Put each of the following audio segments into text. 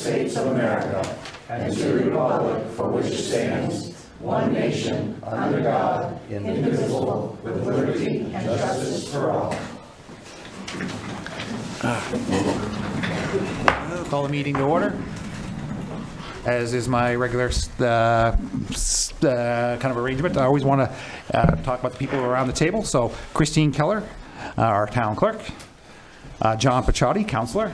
States of America and to the republic for which it stands, one nation, under God, indivisible, with liberty and justice for all. I'll call the meeting to order. As is my regular kind of arrangement, I always want to talk about the people around the table. So Christine Keller, our town clerk. John Paciotti, counselor.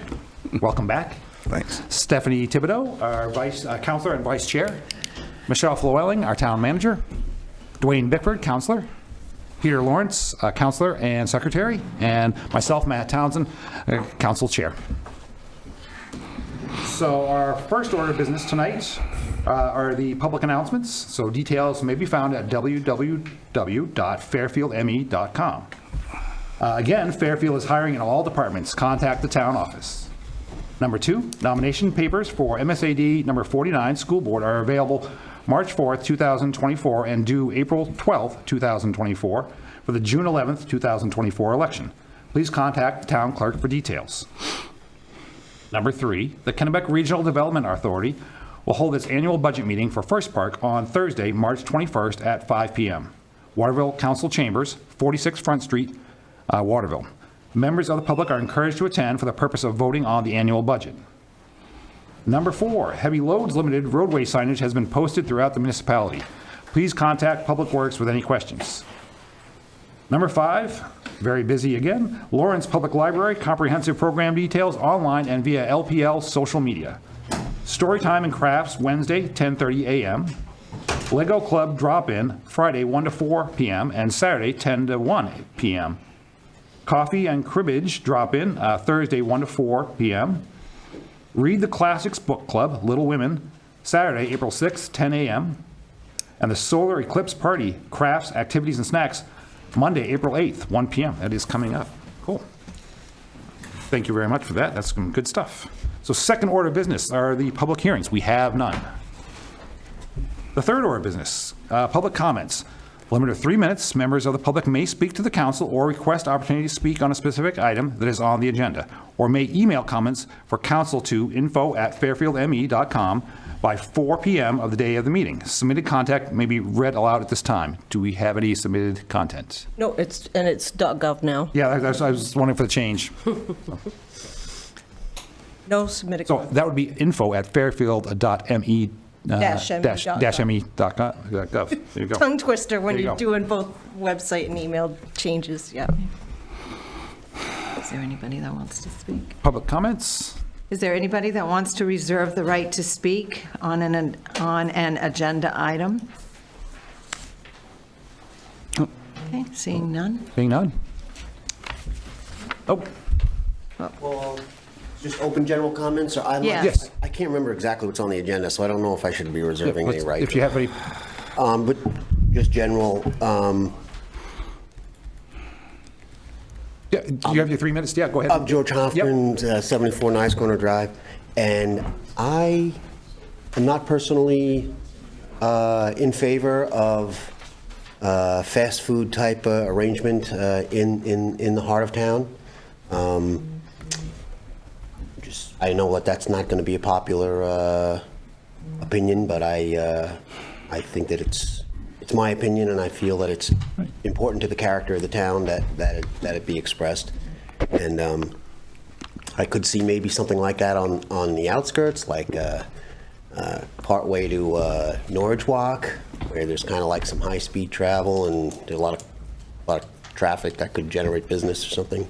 Welcome back. Thanks. Stephanie Thibodeau, our vice counselor and vice chair. Michelle Flowelling, our town manager. Dwayne Bickford, counselor. Peter Lawrence, counselor and secretary. And myself, Matt Townsend, council chair. So our first order of business tonight are the public announcements. So details may be found at www.fairfieldme.com. Again, Fairfield is hiring in all departments. Contact the town office. Number 2, nomination papers for MSAD number 49 school board are available March 4th, 2024 and due April 12th, 2024 for the June 11th, 2024 election. Please contact the town clerk for details. Number 3, the Kennebec Regional Development Authority will hold its annual budget meeting for First Park on Thursday, March 21st at 5 p.m. Waterville Council Chambers, 46 Front Street, Waterville. Members of the public are encouraged to attend for the purpose of voting on the annual budget. Number 4, heavy loads limited roadway signage has been posted throughout the municipality. Please contact Public Works with any questions. Number 5, very busy again, Lawrence Public Library comprehensive program details online and via LPL social media. Storytime and crafts Wednesday, 10:30 a.m. Lego Club drop-in Friday, 1 to 4 p.m. and Saturday, 10 to 1 p.m. Coffee and cribbage drop-in Thursday, 1 to 4 p.m. Read the Classics Book Club, Little Women, Saturday, April 6th, 10 a.m. And the Solar Eclipse Party, crafts, activities, and snacks, Monday, April 8th, 1 p.m. That is coming up. Cool. Thank you very much for that. That's some good stuff. So second order of business are the public hearings. We have none. The third order of business, public comments. Limit of 3 minutes. Members of the public may speak to the council or request opportunity to speak on a specific item that is on the agenda, or may email comments for council to info@fairfieldme.com by 4 p.m. of the day of the meeting. Submitted content may be read aloud at this time. Do we have any submitted content? No, it's .gov now. Yeah, I was wondering for the change. No submitted. So that would be info@fairfield.me. -me.gov. There you go. Tongue twister when There you you're go. doing both website and email changes, yeah. Is there anybody that wants to speak? Public comments? Is there anybody that wants to reserve the right to speak on an agenda item? Okay, seeing none. Being none? Oh, Well, just open general comments, or Yes. Yes. I can't remember exactly what's on the agenda, so I don't know if I should be reserving any right. if you have any, But just general, yeah, do you have your 3 minutes? Yeah, go ahead. I'm George Hoffman, 74 Nice Corner Drive, and I am not personally in favor of fast food type arrangement in the heart of town. I know that that's not going to be a popular opinion, but I think that it's my opinion, and I feel that it's important to the character of the town that it be expressed. And I could see maybe something like that on the outskirts, like partway to Norwich Walk, where there's kind of like some high-speed travel and there's a lot of traffic that could generate business or something.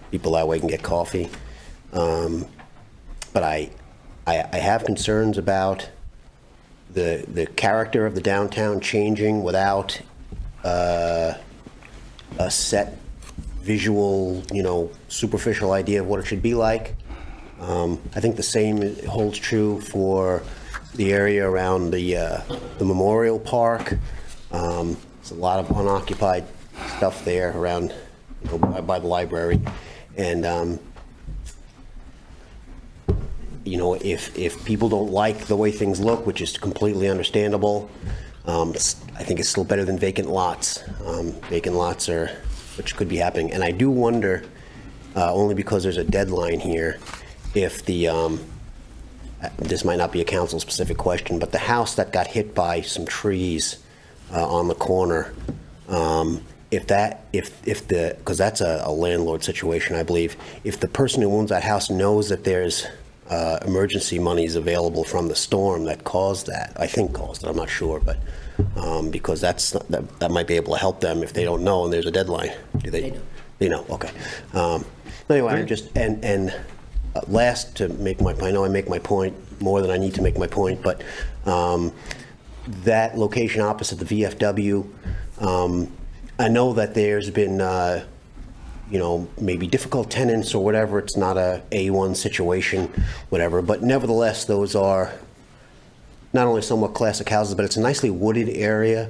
People that way can get coffee. But I have concerns about the character of the downtown changing without a set visual, superficial idea of what it should be like. I think the same holds true for the area around the Memorial Park. There's a lot of unoccupied stuff there around, by the library, and if people don't like the way things look, which is completely understandable, I think it's still better than vacant lots. Vacant lots which could be happening. And I do wonder, only because there's a deadline here, if the this might not be a council-specific question, but the house that got hit by some trees on the corner, because that's a landlord situation, I believe, if the person who owns that house knows that there's emergency monies available from the storm that caused that, I think caused it, I'm not sure, but because that might be able to help them if they don't know and there's a deadline. Do they? They know, okay. Anyway, I'm just, and last, to make my point, I know I make my point more than I need to make my point, but that location opposite the VFW, I know that there's been, maybe difficult tenants or whatever. It's not a A1 situation, whatever. But nevertheless, those are not only somewhat classic houses, but it's a nicely wooded area,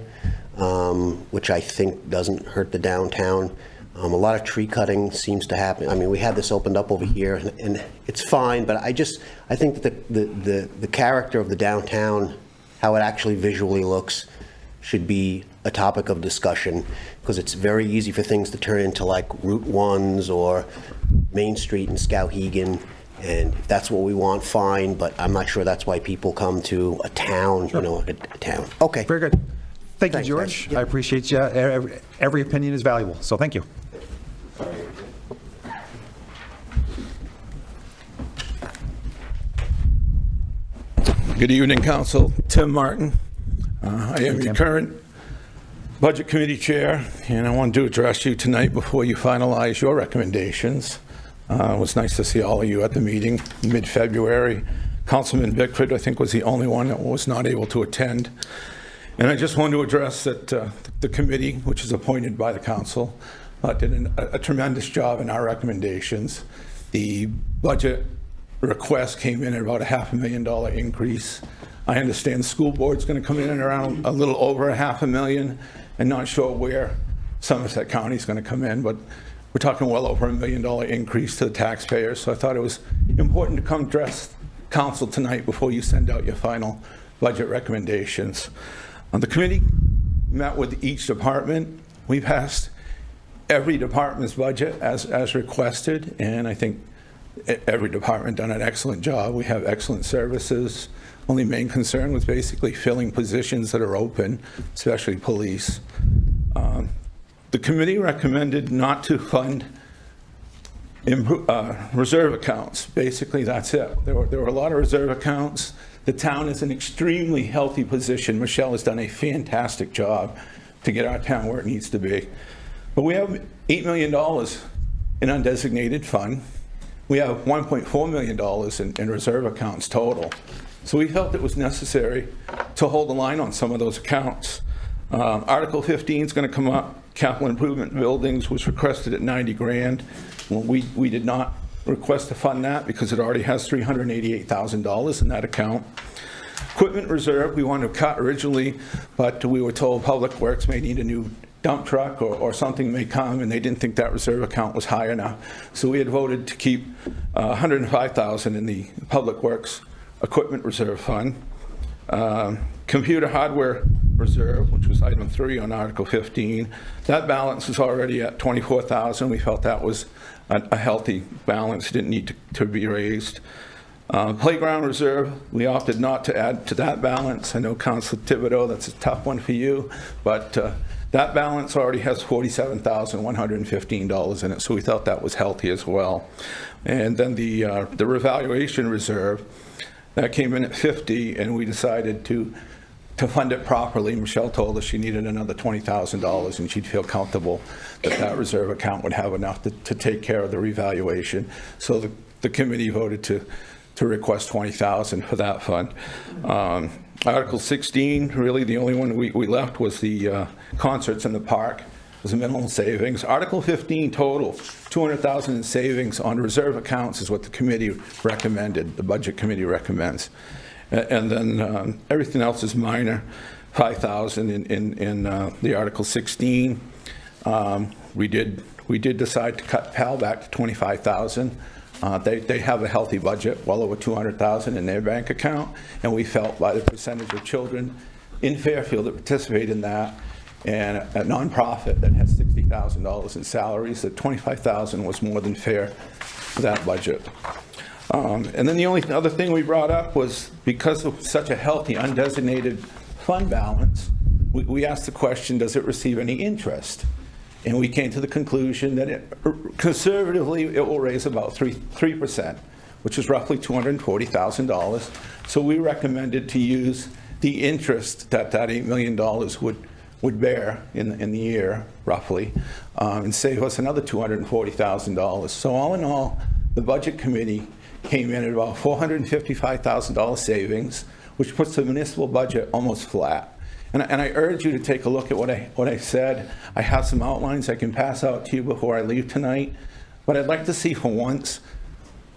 which I think doesn't hurt the downtown. A lot of tree cutting seems to happen. I mean, we had this opened up over here, and it's fine. But I think that the character of the downtown, how it actually visually looks, should be a topic of discussion, because it's very easy for things to turn into like Route 1s or Main Street in Skowhegan, and if that's what we want, fine, but I'm not sure that's why people come to a town, a town. Okay. Very good. Thank you, Thanks, George. guys. I appreciate you. Every opinion is valuable, so thank you. Good evening, Council. Tim Martin. I am your current Budget Committee Chair, and I wanted to address you tonight before you finalize your recommendations. It was nice to see all of you at the meeting in mid-February. Councilman Bickford, I think, was the only one that was not able to attend. And I just wanted to address that the committee, which is appointed by the council, did a tremendous job in our recommendations. The budget request came in at about a $500,000 increase. I understand the school board's going to come in at around a little over $500,000, and not sure where Somerset County is going to come in, but we're talking well over $1 million increase to the taxpayers. So I thought it was important to come address council tonight before you send out your final budget recommendations. The committee met with each department. We passed every department's budget as requested, and I think every department done an excellent job. We have excellent services. Only main concern was basically filling positions that are open, especially police. The committee recommended not to fund reserve accounts. Basically, that's it. There were a lot of reserve accounts. The town is in an extremely healthy position. Michelle has done a fantastic job to get our town where it needs to be. But we have $8 million in undesignated fund. We have $1.4 million in reserve accounts total. So we felt it was necessary to hold the line on some of those accounts. Article 15 is going to come up. Capital improvement buildings was requested at $90 grand. Well, we did not request to fund that because it already has $388,000 in that account. Equipment reserve, we wanted to cut originally, but we were told Public Works may need a new dump truck or something may come, and they didn't think that reserve account was high enough. So we had voted to keep $105,000 in the Public Works Equipment Reserve Fund. Computer hardware reserve, which was item 3 on Article 15, that balance is already at $24,000. We felt that was a healthy balance, didn't need to be raised. Playground reserve, we opted not to add to that balance. I know Councilor Thibodeau, that's a tough one for you, but that balance already has $47,115 in it, so we thought that was healthy as well. And then the revaluation reserve, that came in at 50, and we decided to fund it properly. Michelle told us she needed another $20,000, and she'd feel comfortable that reserve account would have enough to take care of the revaluation. So the committee voted to request $20,000 for that fund. Article 16, really the only one we left was the concerts in the park. It was a minimal savings. Article 15 total, $200,000 in savings on reserve accounts is what the committee recommended, the budget committee recommends. And then everything else is minor, $5,000 in the Article 16. We did decide to cut PAL back to $25,000. They have a healthy budget, well over $200,000 in their bank account, and we felt by the percentage of children in Fairfield that participate in that, and a nonprofit that has $60,000 in salaries, that $25,000 was more than fair for that budget. And then the only other thing we brought up was because of such a healthy undesignated fund balance, we asked the question, does it receive any interest? And we came to the conclusion that conservatively, it will raise about 3%, which is roughly $240,000. So we recommended to use the interest that $8 million would bear in the year, roughly, and save us another $240,000. So all in all, the Budget Committee came in at about $455,000 savings, which puts the municipal budget almost flat. And I urge you to take a look at what I said. I have some outlines I can pass out to you before I leave tonight. But I'd like to see for once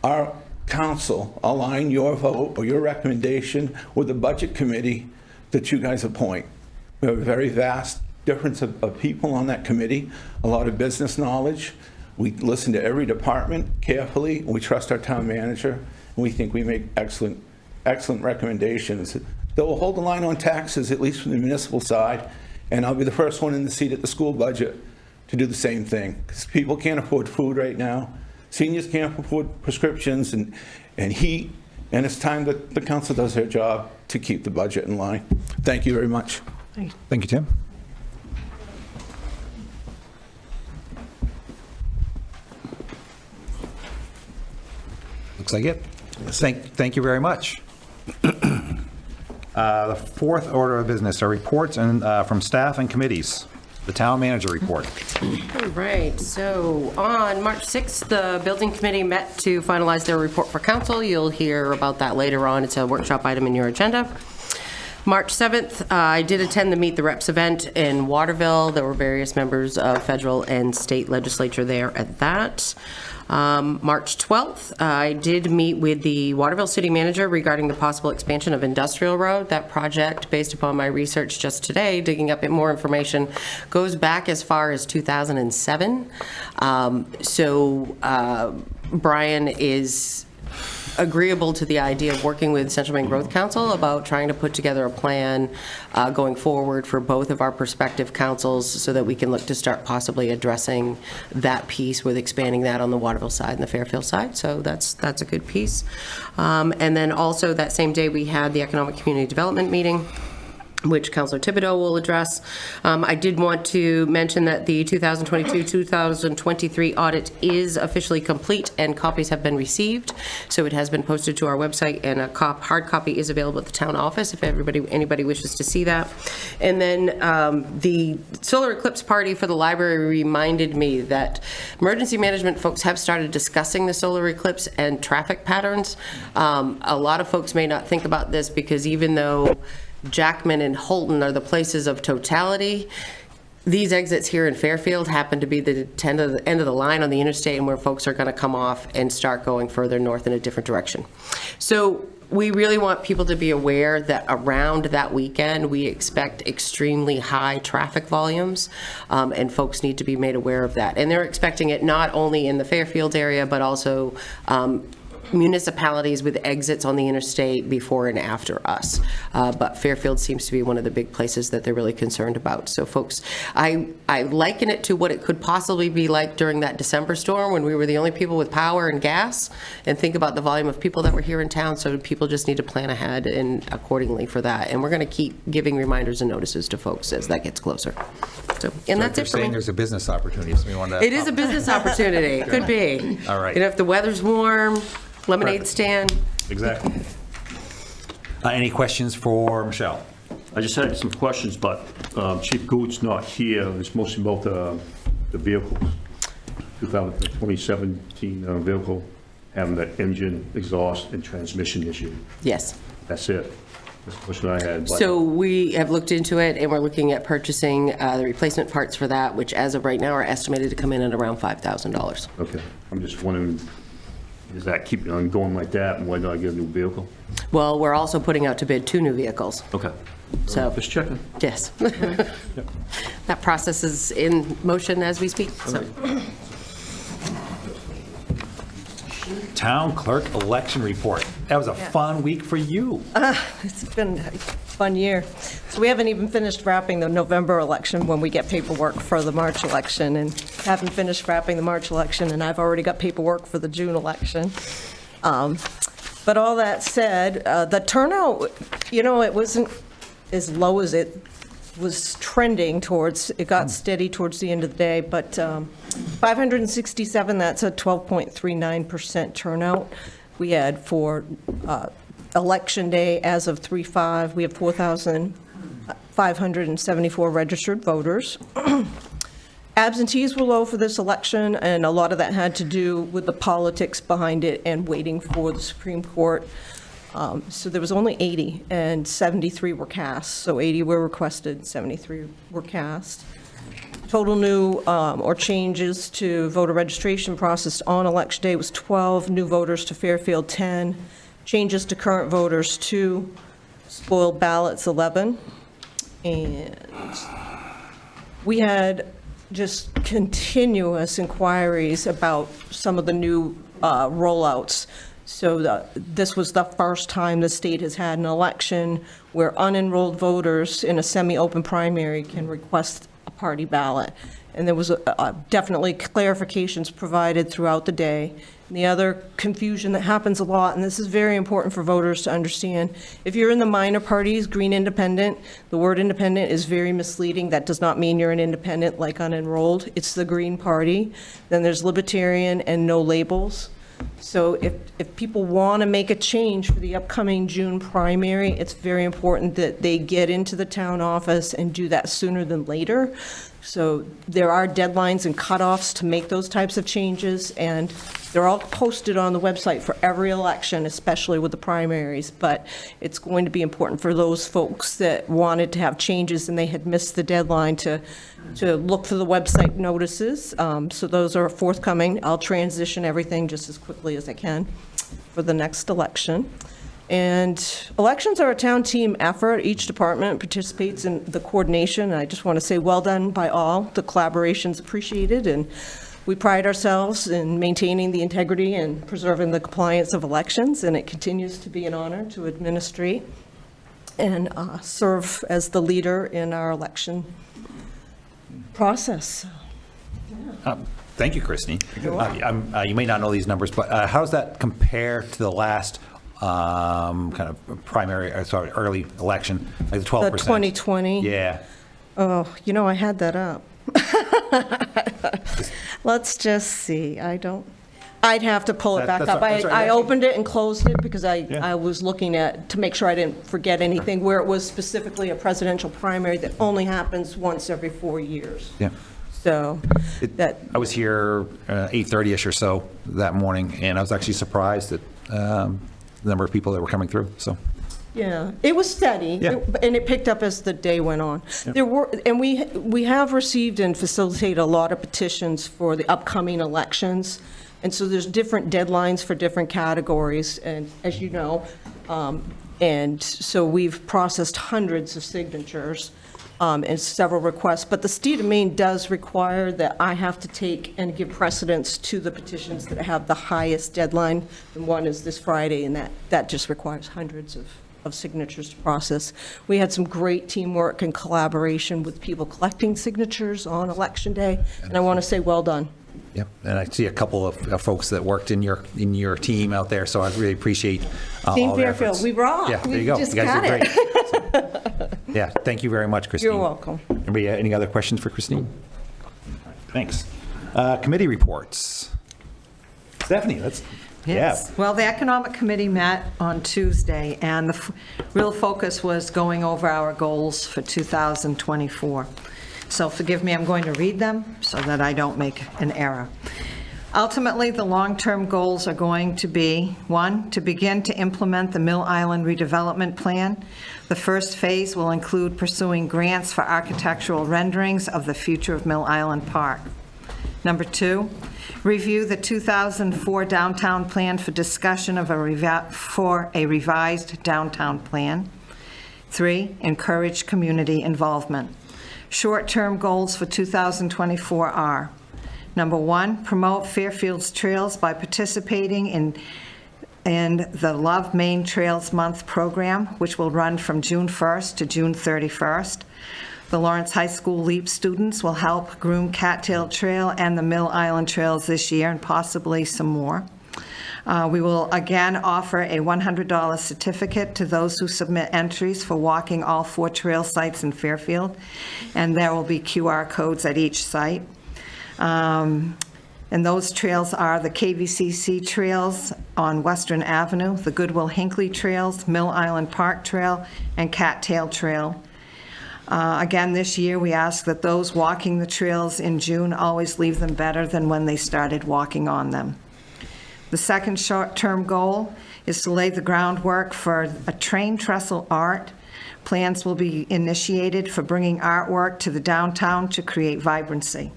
our council align your vote or your recommendation with the Budget Committee that you guys appoint. We have a very vast difference of people on that committee, a lot of business knowledge. We listen to every department carefully. We trust our town manager, and we think we make excellent recommendations. That will hold the line on taxes, at least from the municipal side, and I'll be the first one in the seat at the school budget to do the same thing, because people can't afford food right now. Seniors can't afford prescriptions and heat, and it's time that the council does their job to keep the budget in line. Thank you very much. Thank you, Tim. Looks like it. Thank you very much. The fourth order of business are reports from staff and committees. The town manager report. All right, so on March 6th, the building committee met to finalize their report for council. You'll hear about that later on. It's a workshop item in your agenda. March 7th, I did attend the Meet the Reps event in Waterville. There were various members of federal and state legislature there at that. March 12th, I did meet with the Waterville City Manager regarding the possible expansion of Industrial Road. That project, based upon my research just today, digging up more information, goes back as far as 2007. Brian is agreeable to the idea of working with Central Maine Growth Council about trying to put together a plan going forward for both of our prospective councils so that we can look to start possibly addressing that piece with expanding that on the Waterville side and the Fairfield side. So that's a good piece. And then also that same day we had the Economic Community Development meeting, which Councilor Thibodeau will address. I did want to mention that the 2022-2023 audit is officially complete and copies have been received. So it has been posted to our website, and a hard copy is available at the town office if anybody wishes to see that. And then the solar eclipse party for the library reminded me that emergency management folks have started discussing the solar eclipse and traffic patterns. A lot of folks may not think about this because even though Jackman and Holton are the places of totality, these exits here in Fairfield happen to be the end of the line on the interstate, and where folks are going to come off and start going further north in a different direction. So we really want people to be aware that around that weekend we expect extremely high traffic volumes, and folks need to be made aware of that. And they're expecting it not only in the Fairfield area, but also municipalities with exits on the interstate before and after us. But Fairfield seems to be one of the big places that they're really concerned about. So folks, I liken it to what it could possibly be like during that December storm when we were the only people with power and gas, and think about the volume of people that were here in town. So people just need to plan ahead and accordingly for that. And we're going to keep giving reminders and notices to folks as that gets closer. So, and that's it for me. There's a business opportunity. So we want to. It is a business opportunity. Could be. All right. If the weather's warm, lemonade stand. Exactly. Any questions for Michelle? I just had some questions, but Chief Good's not here. It's mostly about the vehicles. 2017 vehicle having that engine, exhaust, and transmission issue. Yes. That's it. That's the question I had. So we have looked into it, and we're looking at purchasing the replacement parts for that, which as of right now are estimated to come in at around $5,000. Okay. I'm just wondering, does that keep on going like that, and why not get a new vehicle? Well, we're also putting out to bid 2 new vehicles. Okay. So Just checking. yes. That process is in motion as we speak. So. Town clerk election report. That was a fun week for you. It's been a fun year. So we haven't even finished wrapping the November election when we get paperwork for the March election, and haven't finished wrapping the March election, and I've already got paperwork for the June election. But all that said, the turnout, it wasn't as low as it was trending towards. It got steady towards the end of the day, but 567, that's a 12.39% turnout. We had for Election Day, as of 3/5, we have 4,574 registered voters. Absentees were low for this election, and a lot of that had to do with the politics behind it and waiting for the Supreme Court. So there was only 80, and 73 were cast. So 80 were requested, 73 were cast. Total new or changes to voter registration process on Election Day was 12, new voters to Fairfield 10, changes to current voters 2, spoiled ballots 11, and we had just continuous inquiries about some of the new rollouts. So this was the first time the state has had an election where unenrolled voters in a semi-open primary can request a party ballot. And there was definitely clarifications provided throughout the day. And the other confusion that happens a lot, and this is very important for voters to understand, if you're in the minor parties, Green Independent, the word independent is very misleading. That does not mean you're an independent like unenrolled. It's the Green Party. Then there's Libertarian and no labels. So if people want to make a change for the upcoming June primary, it's very important that they get into the town office and do that sooner than later. So there are deadlines and cutoffs to make those types of changes, and they're all posted on the website for every election, especially with the primaries. But it's going to be important for those folks that wanted to have changes and they had missed the deadline to look for the website notices. So those are forthcoming. I'll transition everything just as quickly as I can for the next election. And elections are a town team effort. Each department participates in the coordination. I just want to say well done by all. The collaboration's appreciated, and we pride ourselves in maintaining the integrity and preserving the compliance of elections, and it continues to be an honor to administrate and serve as the leader in our election process. Thank you, Christine. You may not know these numbers, but how does that compare to the last kind of early election, like the 12%? The 2020? Yeah. Oh, I had that up. Let's just see. I'd have to pull it back up. I opened it and closed it because I was looking to make sure I didn't forget anything, where it was specifically a presidential primary that only happens once every 4 years. Yeah. So I was here 8:30ish or so that morning, and I was actually surprised at the number of people that were coming through. So. Yeah, it was steady, Yeah. and it picked up as the day went on. We have received and facilitated a lot of petitions for the upcoming elections, and so there's different deadlines for different categories, and as you know, and so we've processed hundreds of signatures and several requests, but the state of Maine does require that I have to take and give precedence to the petitions that have the highest deadline, and one is this Friday, and that just requires hundreds of signatures to process. We had some great teamwork and collaboration with people collecting signatures on Election Day, and I want to say well done. Yep, and I see a couple of folks that worked in your team out there, so I really appreciate Team all their Fairfield, efforts. we rock. Yeah, there you We go. just You guys got did great. it. So, yeah, thank you very much, Christine. You're welcome. Anybody, any other questions for Christine? Thanks. Committee reports. Stephanie, let's. Yes. Yeah. Well, the Economic Committee met on Tuesday, and the real focus was going over our goals for 2024. So forgive me, I'm going to read them so that I don't make an error. Ultimately, the long-term goals are going to be, 1, to begin to implement the Mill Island redevelopment plan. The first phase will include pursuing grants for architectural renderings of the future of Mill Island Park. Number 2, review the 2004 downtown plan for discussion of a revised downtown plan. 3, encourage community involvement. Short-term goals for 2024 are, number 1, promote Fairfield's trails by participating in the Love Maine Trails Month program, which will run from June 1st to June 31st. The Lawrence High School LEAP students will help groom Cattail Trail and the Mill Island Trails this year, and possibly some more. We will again offer a $100 certificate to those who submit entries for walking all 4 trail sites in Fairfield, and there will be QR codes at each site. And those trails are the KVCC trails on Western Avenue, the Goodwill Hinckley trails, Mill Island Park Trail, and Cattail Trail. Again, this year, we ask that those walking the trails in June always leave them better than when they started walking on them. The second short-term goal is to lay the groundwork for a train trestle art. Plans will be initiated for bringing artwork to the downtown to create vibrancy.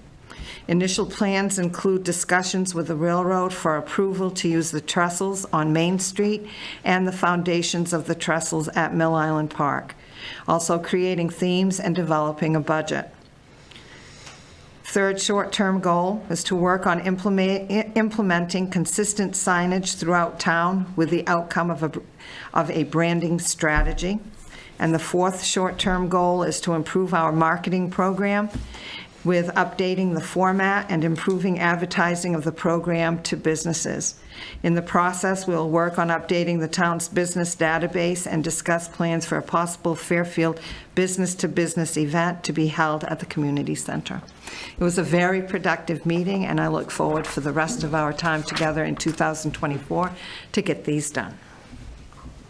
Initial plans include discussions with the railroad for approval to use the trestles on Main Street and the foundations of the trestles at Mill Island Park. Also creating themes and developing a budget. Third short-term goal is to work on implementing consistent signage throughout town with the outcome of a branding strategy. And the fourth short-term goal is to improve our marketing program with updating the format and improving advertising of the program to businesses. In the process, we'll work on updating the town's business database and discuss plans for a possible Fairfield business-to-business event to be held at the community center. It was a very productive meeting, and I look forward for the rest of our time together in 2024 to get these done.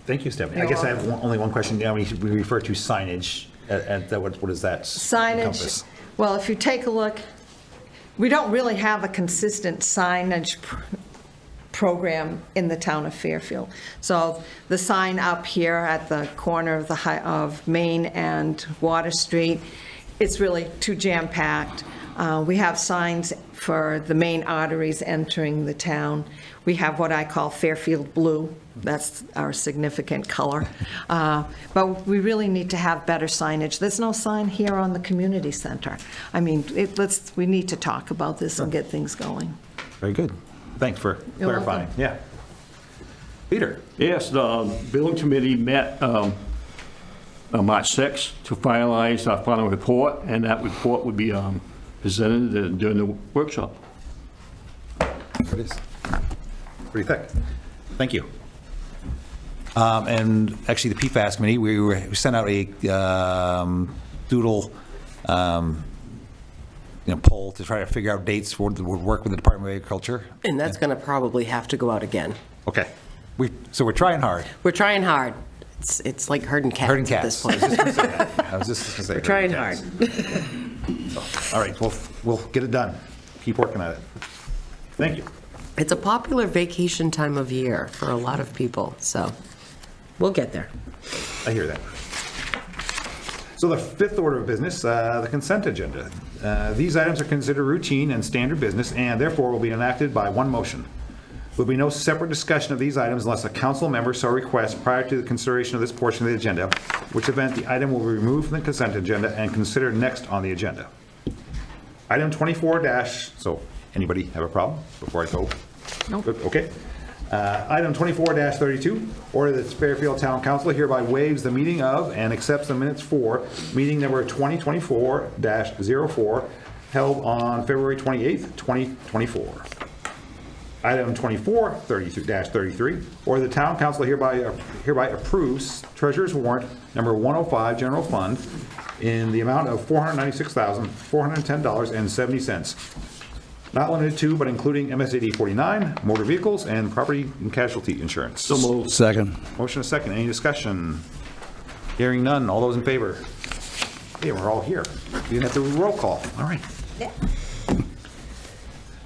Thank you, Stephanie. I You're guess I have welcome. only one question. We refer to signage, and what does that encompass? Signage, well, if you take a look, we don't really have a consistent signage program in the town of Fairfield. So the sign up here at the corner of Main and Water Street, it's really too jam-packed. We have signs for the main arteries entering the town. We have what I call Fairfield Blue. That's our significant color. But we really need to have better signage. There's no sign here on the community center. I mean, we need to talk about this and get things going. Very good. Thanks for You're clarifying. welcome. Yeah. Peter? Yes, the building committee met on March 6th to finalize our final report, and that report would be presented during the workshop. There it is. Pretty thick. Thank you. And actually, the PFAS committee, we sent out a doodle poll to try to figure out dates for the work with the Department of Agriculture. And that's going to probably have to go out again. Okay. So we're trying hard. We're trying hard. It's like herding cats Herding at cats. this point. I was just going to say. We're trying hard. All right, we'll get it done. Keep working at it. Thank you. It's a popular vacation time of year for a lot of people, so we'll get there. I hear that. So the fifth order of business, the consent agenda. These items are considered routine and standard business and therefore will be enacted by one motion. There will be no separate discussion of these items unless a council member so requests prior to the consideration of this portion of the agenda, which event the item will be removed from the consent agenda and considered next on the agenda. Item 24 so anybody have a problem before I go? No. Good, okay. Item 24-32, order that Fairfield Town Council hereby waives the meeting of and accepts the minutes for meeting number 2024-04 held on February 28th, 2024. Item 24-33, order the Town Council hereby approves Treasurer's Warrant number 105 General Fund in the amount of $496,410.70. Not limited to, but including MSAD 49, motor vehicles, and property and casualty insurance. So moved. Second. Motion is second. Any discussion? Hearing none. All those in favor? Okay, we're all here. We didn't have to roll call. All right.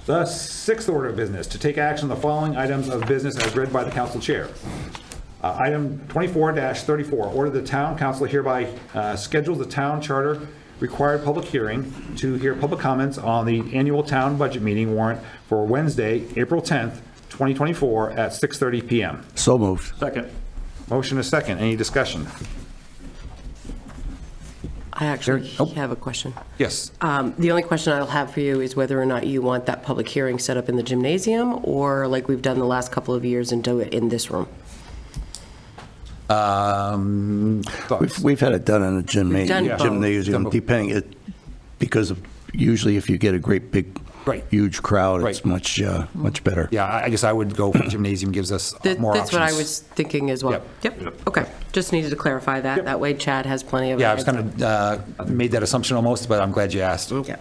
The sixth order of business, to take action on the following items of business as read by the council chair. Item 24-34, order the town council hereby schedules the town charter required public hearing to hear public comments on the annual town budget meeting warrant for Wednesday, April 10th, 2024 at 6:30 PM. So moved. Second. Motion is second. Any discussion? I actually have a question. Yes. The only question I'll have for you is whether or not you want that public hearing set up in the gymnasium or like we've done the last couple of years and do it in this room. Thoughts? We've had it done in a done both. gymnasium, depending, because of, usually if you get a great big Right. huge crowd, it's Right. much better. Yeah, I guess I would go for gymnasium, gives us more options. That's what I was thinking as well. Yep, okay. Just needed to clarify that. Yep. That way Chad has plenty of. Yeah, I was kind of made that assumption almost, but I'm glad you asked. Yeah.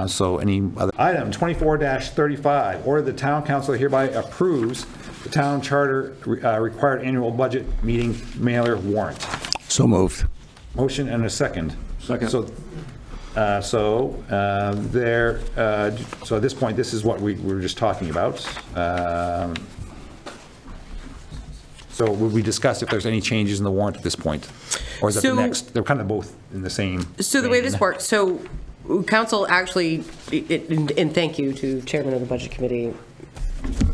So any other? Item 24-35, order the town council hereby approves the town charter required annual budget meeting mailer warrant. So moved. Motion and a second. Second. So at this point, this is what we were just talking about. So would we discuss if there's any changes in the warrant at this point? Or is that the So- next? They're kind of both in the same. So the way vein. this works, so council actually, and thank you to Chairman of the Budget Committee,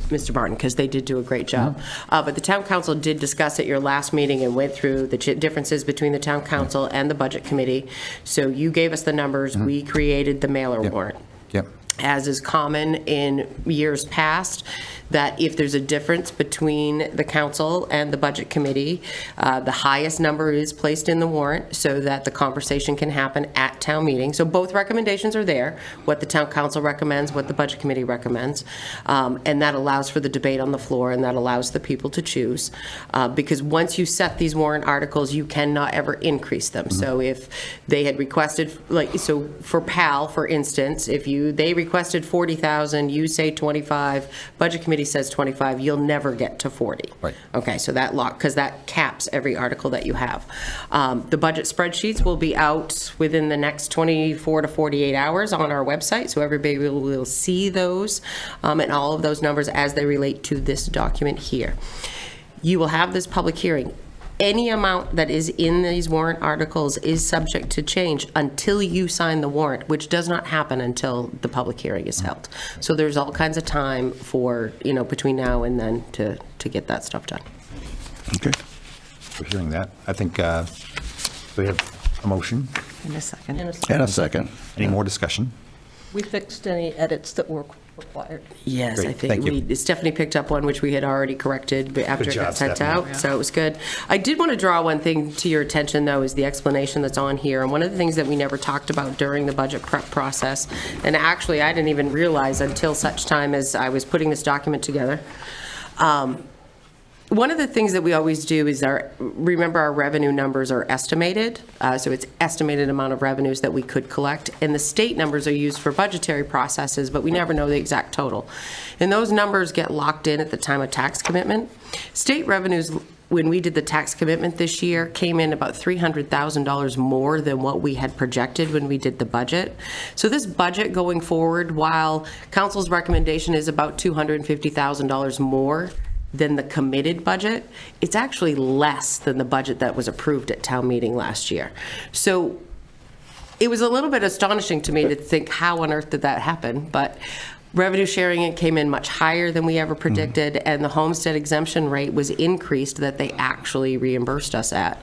Mr. Barton, because they did do a great job. But the town council did discuss at your last meeting and went through the differences between the town council and the budget committee. So you gave us the numbers, we created the mailer warrant. Yep. As is common in years past, that if there's a difference between the council and the budget committee, the highest number is placed in the warrant so that the conversation can happen at town meeting. So both recommendations are there, what the town council recommends, what the budget committee recommends. And that allows for the debate on the floor, and that allows the people to choose. Because once you set these warrant articles, you cannot ever increase them. So if they had requested, so for PAL, for instance, if they requested 40,000, you say 25, budget committee says 25, you'll never get to 40. Right. Okay, so that because that caps every article that you have. The budget spreadsheets will be out within the next 24 to 48 hours on our website, so everybody will see those and all of those numbers as they relate to this document here. You will have this public hearing. Any amount that is in these warrant articles is subject to change until you sign the warrant, which does not happen until the public hearing is held. So there's all kinds of time for, between now and then to get that stuff done. Okay. For hearing that. I think we have a motion. In a second. And a second. Any more discussion? We fixed any edits that were required. Yes, Great, I think thank you. Stephanie picked up one which we had already corrected after Good it got job, sent Stephanie. out, so it was good. I did want to draw one thing to your attention, though, is the explanation that's on here. And one of the things that we never talked about during the budget prep process, and actually I didn't even realize until such time as I was putting this document together, one of the things that we always do is remember our revenue numbers are estimated, so it's estimated amount of revenues that we could collect, and the state numbers are used for budgetary processes, but we never know the exact total. And those numbers get locked in at the time of tax commitment. State revenues, when we did the tax commitment this year, came in about $300,000 more than what we had projected when we did the budget. So this budget going forward, while council's recommendation is about $250,000 more than the committed budget, it's actually less than the budget that was approved at town meeting last year. So it was a little bit astonishing to me to think, how on earth did that happen? But revenue sharing, it came in much higher than we ever predicted, and the homestead exemption rate was increased that they actually reimbursed us at.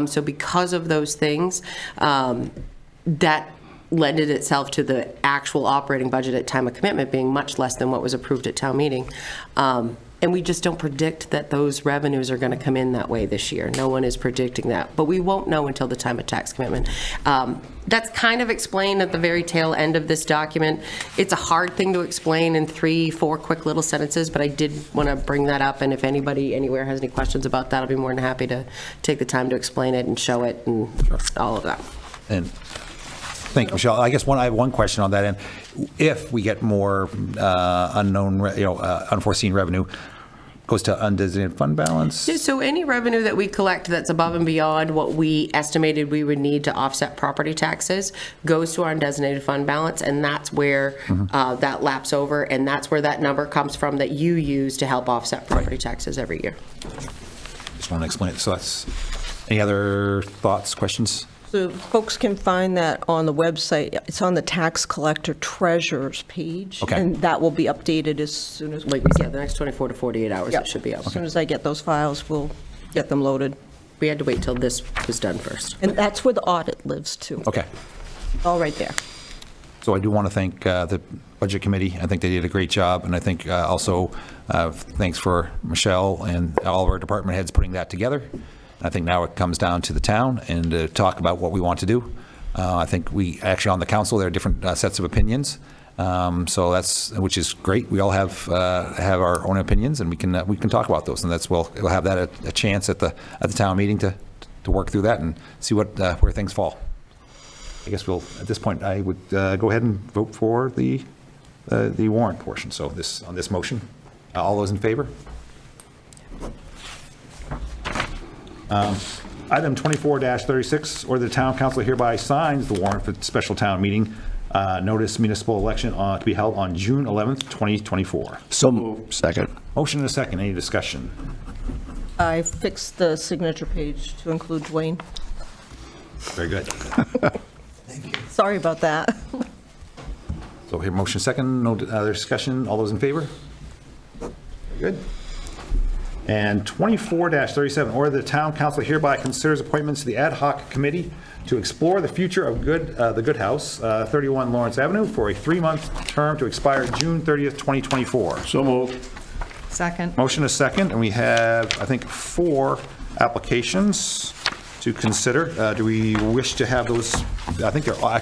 So because of those things, that lended itself to the actual operating budget at time of commitment being much less than what was approved at town meeting. And we just don't predict that those revenues are going to come in that way this year. No one is predicting that, but we won't know until the time of tax commitment. That's kind of explained at the very tail end of this document. It's a hard thing to explain in 3-4 quick little sentences, but I did want to bring that up, and if anybody anywhere has any questions about that, I'll be more than happy to take the time to explain it and show it and all of that. And thank you, Michelle. I guess I have one question on that end. If we get more unforeseen revenue, goes to undesignated fund balance? Yeah, so any revenue that we collect that's above and beyond what we estimated we would need to offset property taxes goes to our undesignated fund balance, and that's where that laps over, and that's where that number comes from that you use to help offset property taxes every year. Just want to explain it. So that's, any other thoughts, questions? So folks can find that on the website. It's on the tax collector treasurer's page. Okay. And that will be updated as soon as, Like we said, the next 24 to 48 hours Yep. it should be out. as soon as I get those files, we'll get them loaded. We had to wait till this was done first. And that's where the audit lives, too. Okay. All right there. So I do want to thank the Budget Committee. I think they did a great job, and I think also thanks for Michelle and all of our department heads putting that together. I think now it comes down to the town and to talk about what we want to do. I think we, actually on the council, there are different sets of opinions. So which is great. We all have our own opinions, and we can talk about those. And we'll have that a chance at the town meeting to work through that and see where things fall. I guess at this point, I would go ahead and vote for the warrant portion. So on this motion, all those in favor? Item 24-36, or the town council hereby signs the warrant for the special town meeting notice municipal election to be held on June 11th, 2024. So moved. Second. Motion and a second. Any discussion? I fixed the signature page to include Dwayne. Very good. Sorry about that. So here, motion second. No other discussion. All those in favor? Very good. And 24-37, or the town council hereby considers appointments to the ad hoc committee to explore the future of the Good House, 31 Lawrence Avenue, for a 3-month term to expire June 30th, 2024. So moved. Second. Motion is second, and we have, I think, 4 applications to consider. Do we wish to have those? I think I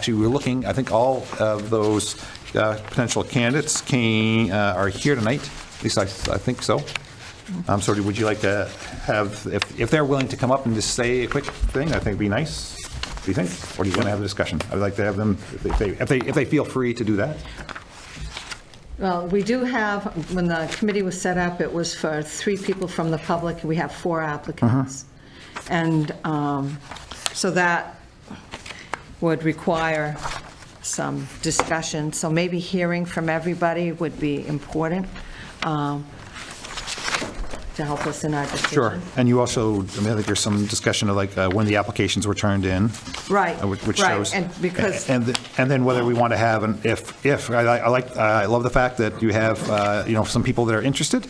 think all of those potential candidates are here tonight. At least I think so. So would you like to have, if they're willing to come up and just say a quick thing, I think it'd be nice. Do you think? Or do you want to have a discussion? I'd like to have them, if they feel free to do that. Well, we do have, when the committee was set up, it was for 3 people from the public. We have 4 applicants. And so that would require some discussion. So maybe hearing from everybody would be important to help us in our decision. Sure. And you also, I think there's some discussion of like when the applications were turned in. Right, Which right, shows. and because. And then whether we want to have I love the fact that you have, some people that are interested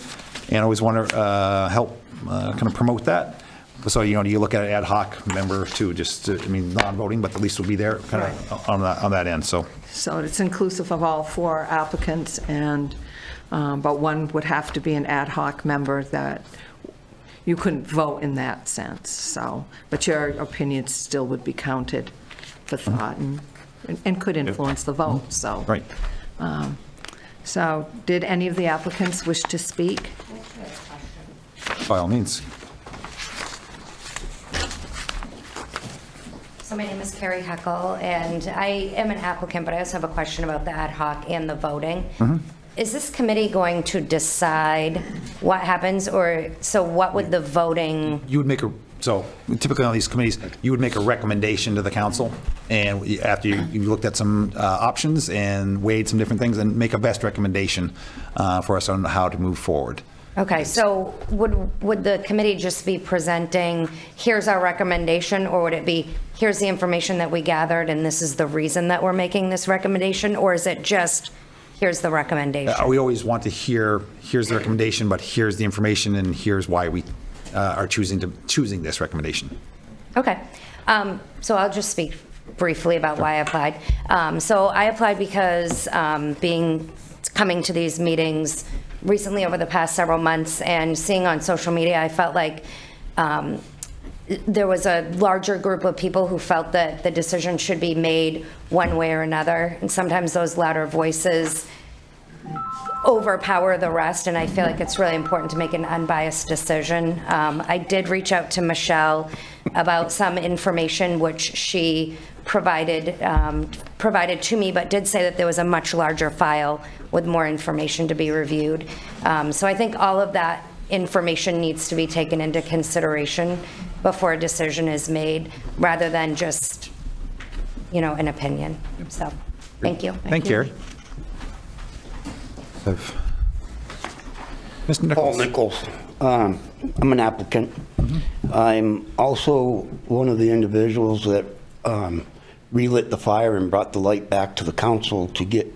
and always want to help kind of promote that. So, you look at an ad hoc member too, non-voting, but at least will be there kind of on that end, so. So it's inclusive of all 4 applicants, and, but one would have to be an ad hoc member that you couldn't vote in that sense, so, but your opinion still would be counted for thought and could influence the vote, so. Right. So did any of the applicants wish to speak? By all means. So my name is Carrie Heckel, and I am an applicant, but I also have a question about the ad hoc and the voting. Is this committee going to decide what happens, or so what would the voting? You would so typically on these committees, you would make a recommendation to the council, and after you looked at some options and weighed some different things, and make a best recommendation for us on how to move forward. Okay, so would the committee just be presenting, here's our recommendation, or would it be, here's the information that we gathered and this is the reason that we're making this recommendation, or is it just, here's the recommendation? We always want to hear, here's the recommendation, but here's the information, and here's why we are choosing this recommendation. Okay, so I'll just speak briefly about why I applied. So I applied because coming to these meetings recently over the past several months and seeing on social media, I felt like there was a larger group of people who felt that the decision should be made one way or another, and sometimes those louder voices overpower the rest, and I feel like it's really important to make an unbiased decision. I did reach out to Michelle about some information which she provided to me, but did say that there was a much larger file with more information to be reviewed. So I think all of that information needs to be taken into consideration before a decision is made, rather than just, an opinion. So, thank you. Thank you, Carrie. Mr. Nichols. Paul Nichols. I'm an applicant. I'm also one of the individuals that relit the fire and brought the light back to the council to get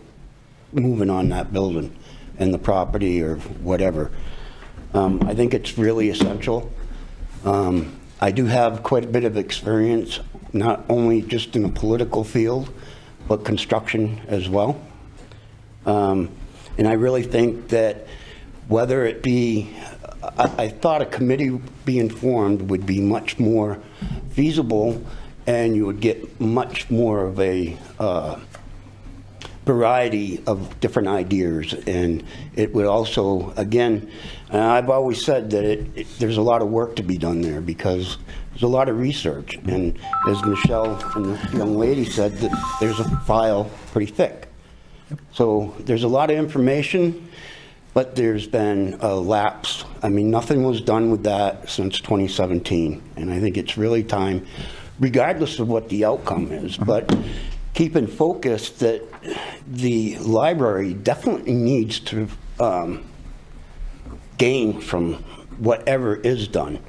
moving on that building and the property or whatever. I think it's really essential. I do have quite a bit of experience, not only just in the political field, but construction as well. And I really think that whether it be, I thought a committee being formed would be much more feasible and you would get much more of a variety of different ideas. And it would also, again, I've always said that there's a lot of work to be done there because there's a lot of research. And as Michelle and the young lady said, that there's a file pretty thick. So there's a lot of information, but there's been a lapse. I mean, nothing was done with that since 2017. And I think it's really time, regardless of what the outcome is, but keeping focused that the library definitely needs to gain from whatever is done.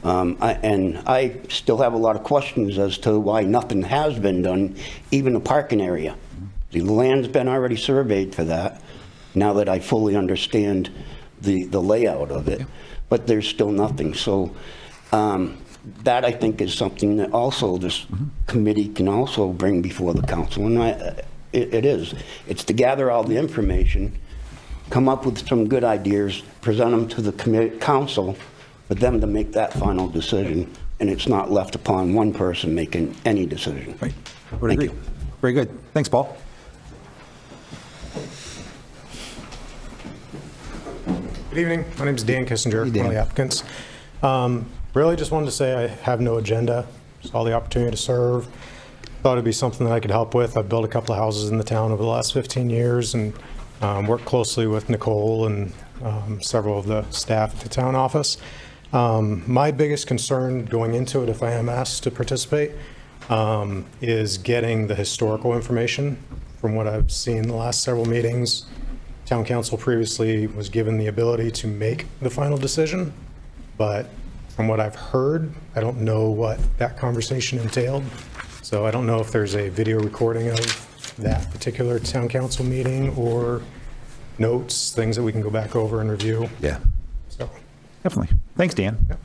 And I still have a lot of questions as to why nothing has been done, even the parking area. The land's been already surveyed for that, now that I fully understand the layout of it, but there's still nothing. So that, I think, is something that also this committee can also bring before the council. And it is. It's to gather all the information, come up with some good ideas, present them to the council, for them to make that final decision, and it's not left upon one person making any decision. Right. Would agree. Very good. Thanks, Paul. Good evening. My name is Dan Kissinger, Dan. one of the applicants. Really just wanted to say I have no agenda. Saw the opportunity to serve. Thought it'd be something that I could help with. I've built a couple of houses in the town over the last 15 years and worked closely with Nicole and several of the staff at the town office. My biggest concern going into it, if I am asked to participate, is getting the historical information. From what I've seen the last several meetings, town council previously was given the ability to make the final decision, but from what I've heard, I don't know what that conversation entailed. So I don't know if there's a video recording of that particular town council meeting or notes, things that we can go back over and review. Yeah, So, definitely. Thanks, Dan. yeah.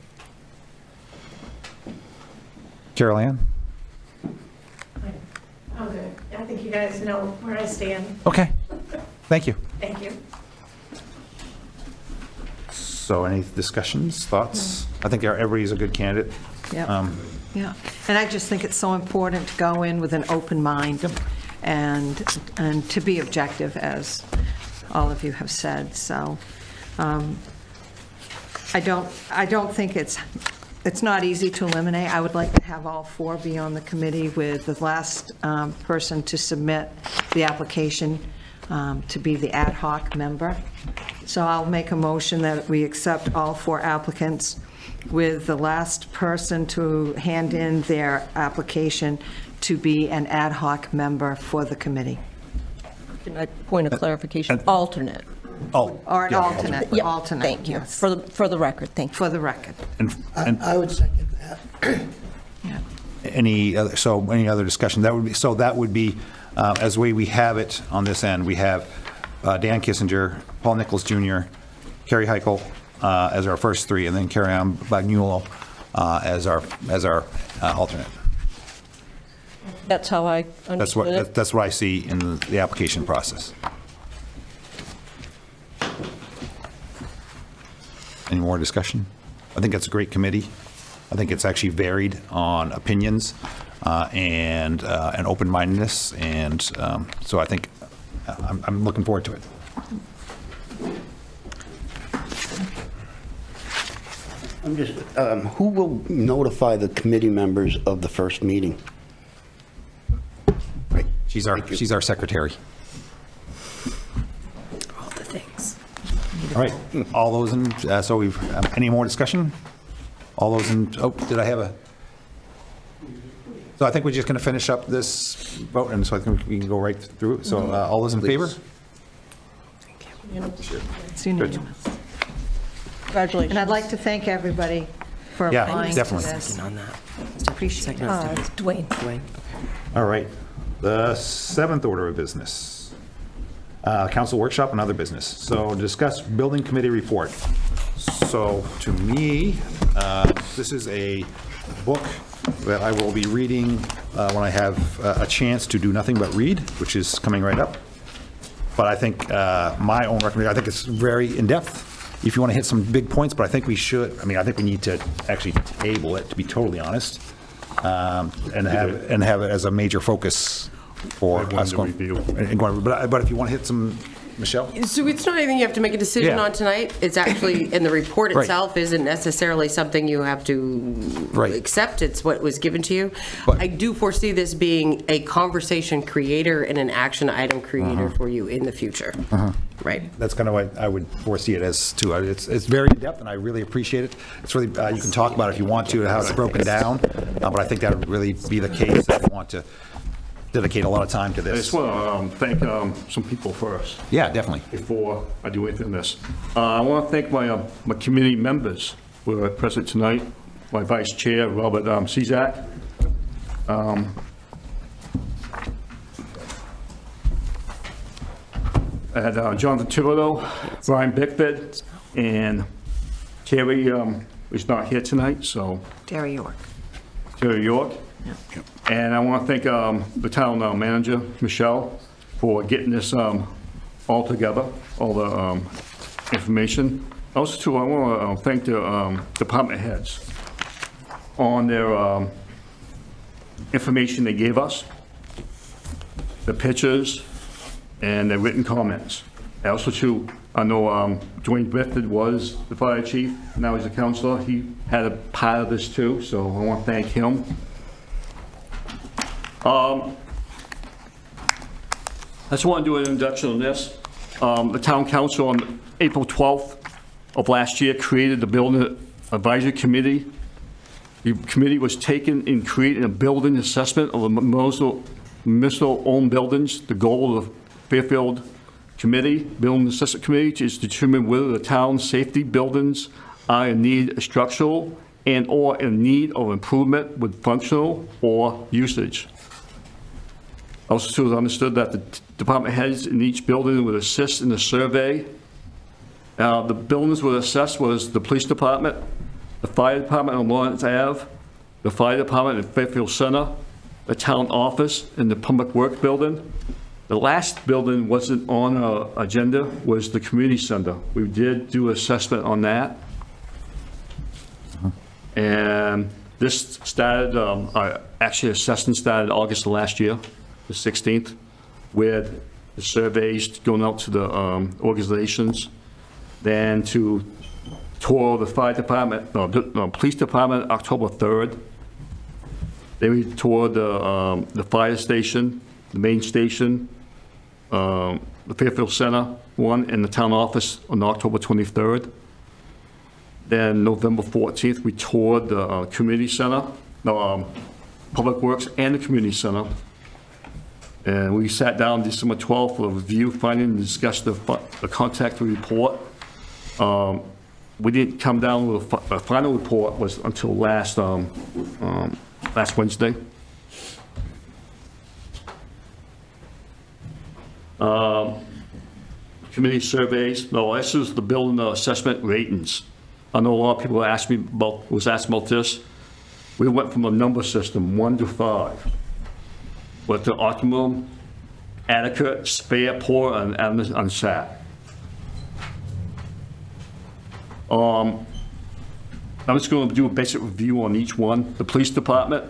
Carol Ann? I'm good. I think you guys know where I stand. Okay. Thank you. Thank you. So any discussions, thoughts? I think everybody's a good candidate. Yeah. Yeah. And I just think it's so important to go in with an open mind and to be objective, as all of you have said. So I don't think it's not easy to eliminate. I would like to have all four be on the committee, with the last person to submit the application to be the ad hoc member. So I'll make a motion that we accept all four applicants, with the last person to hand in their application to be an ad hoc member for the committee. Can I point of clarification? Alternate. Oh. Or an yeah, alternate. Yeah, Alternate, thank you. yes. For the record, thank you. For the record. And I would second that. Yeah. any other discussion? That would be, as we have it on this end, we have Dan Kissinger, Paul Nichols Jr., Kerry Heichel as our first three, and then Carrie Ann Bagnuolo as our alternate. That's how I understood it. That's what I see in the application process. Any more discussion? I think that's a great committee. I think it's actually varied on opinions and open-mindedness, and so I think I'm looking forward to it. I'm just, who will notify the committee members of the first meeting? Right. She's our secretary. All the things. All right. All those in. So we've. Any more discussion? All those in. Oh, did I have a? So I think we're just going to finish up this vote, and so I think we can go right through. So all those in favor? It's unanimous. Congratulations. And I'd like to thank everybody for Yeah, applying to definitely. this. On that. Appreciate it. Dwayne. Dwayne. All right. The seventh order of business. Council workshop and other business. So discuss building committee report. So to me, this is a book that I will be reading when I have a chance to do nothing but read, which is coming right up. But I think my own recommendation, I think it's very in-depth. If you want to hit some big points, but I think we should, I think we need to actually table it, to be totally honest. and have it as a major focus for I us wanted to going. review. But if you want to hit some, Michelle? So it's not anything you have to make a decision Yeah. on tonight. It's actually, and the report Right. itself isn't necessarily something you have to Right. accept. It's what was given to you. But- I do foresee this being a conversation creator and an action item creator for you in the future. Right. That's kind of what I would foresee it as too. It's very in-depth, and I really appreciate it. It's really, you can talk about it if you want to, how it's broken down, but I think that would really be the case if you want to dedicate a lot of time to I this. just want to thank some people first Yeah, definitely. before I do anything on this. I want to thank my committee members who are present tonight, my vice chair, Robert Cezak. I had Jonathan Thibodeau, Brian Bickford, and Terry is not here tonight, so Terry York. Terry York. And I want to thank the town manager, Michelle, for getting this all together, all the information. Also, too, I want to thank the department heads on their information they gave us, the pictures, and the written comments. Also, too, I know Dwayne Bickford was the fire chief, now he's a counselor. He had a part of this, too, so I want to thank him. I just want to do an introduction on this. The town council on April 12th of last year created the Building Advisory Committee. The committee was taken in creating a building assessment of the municipal-owned buildings. The goal of the Fairfield Committee, Building Assessment Committee, is to determine whether the town's safety buildings are in need of structural and/or in need of improvement with functional or usage. Also, too, it was understood that the department heads in each building would assist in the survey. The buildings were assessed was the police department, the fire department on Lawrence Ave, the fire department in Fairfield Center, the town office, and the public works building. The last building wasn't on our agenda, was the community center. We did do assessment on that. And this started, actually assessment started August of last year, the 16th, with the surveys going out to the organizations, then to tour the fire department, the police department, October 3rd. Then we toured the fire station, the main station, the Fairfield Center one, and the town office on October 23rd. Then November 14th, we toured the community center, the Public Works and the community center. And we sat down December 12th for a review, finding, and discuss the contact report. We didn't come down with a final report was until last Wednesday. Committee surveys. No, this is the building assessment ratings. I know a lot of people asked me about, was asked about this. We went from a number system, 1 to 5. With the optimum, adequate, spare, poor, and unsat. I'm just going to do a basic review on each one. The police department,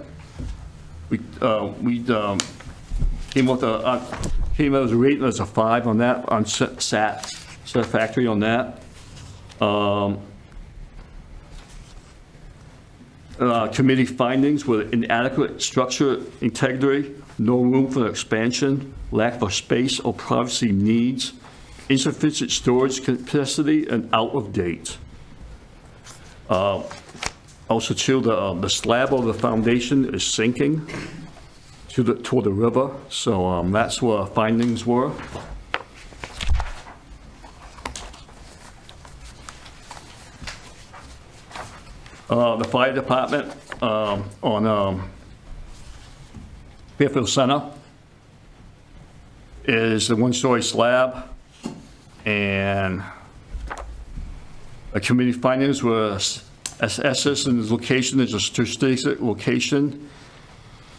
we came with a rating as a 5 on that, on satisfactory on that. Committee findings were inadequate structure integrity, no room for expansion, lack of space or privacy needs, insufficient storage capacity, and out of date. Also, too, the slab of the foundation is sinking toward the river, so that's what our findings were. The fire department on Fairfield Center is the 1-story slab, and the committee findings were assessed in the location as a strategic location,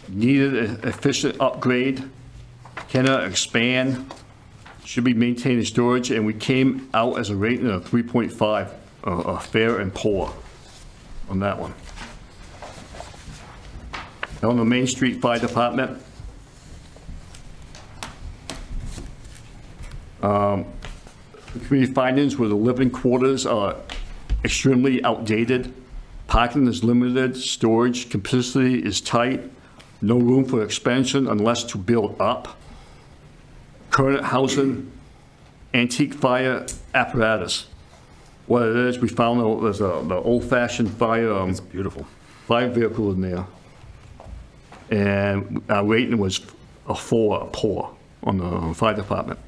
needed an efficient upgrade, cannot expand, should be maintained in storage, and we came out as a rating of 3.5, fair and poor on that one. On the Main Street Fire Department, the community findings were the living quarters are extremely outdated, parking is limited, storage capacity is tight, no room for expansion unless to build up. Current housing, antique fire apparatus. What it is, we found there's the old-fashioned fire. It's beautiful. Fire vehicle in there. And our rating was a 4, a poor, on the fire department.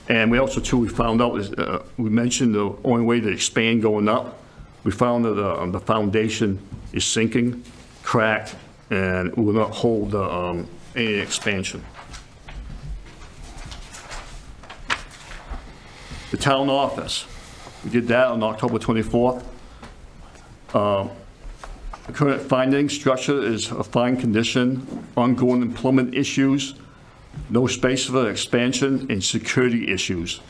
And we also, too, we found out, we mentioned the only way to expand going up, we found that the foundation is sinking, cracked, and will not hold any expansion. The town office, we did that on October 24th. The current findings, structure is a fine condition, ongoing employment issues, no space for expansion, and security issues.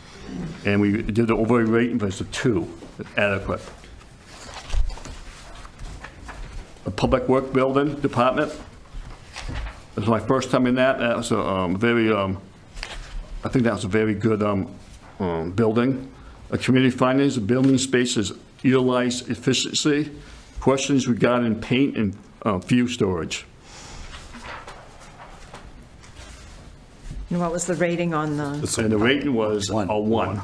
And we did the overall rating was a 2, adequate. The Public Work Building Department, it was my first time in that. That was a very, I think that was a very good building. A community findings, the building space is utilized efficiency. Questions regarding paint and fuel storage. And what was the rating on the And the rating was a 1,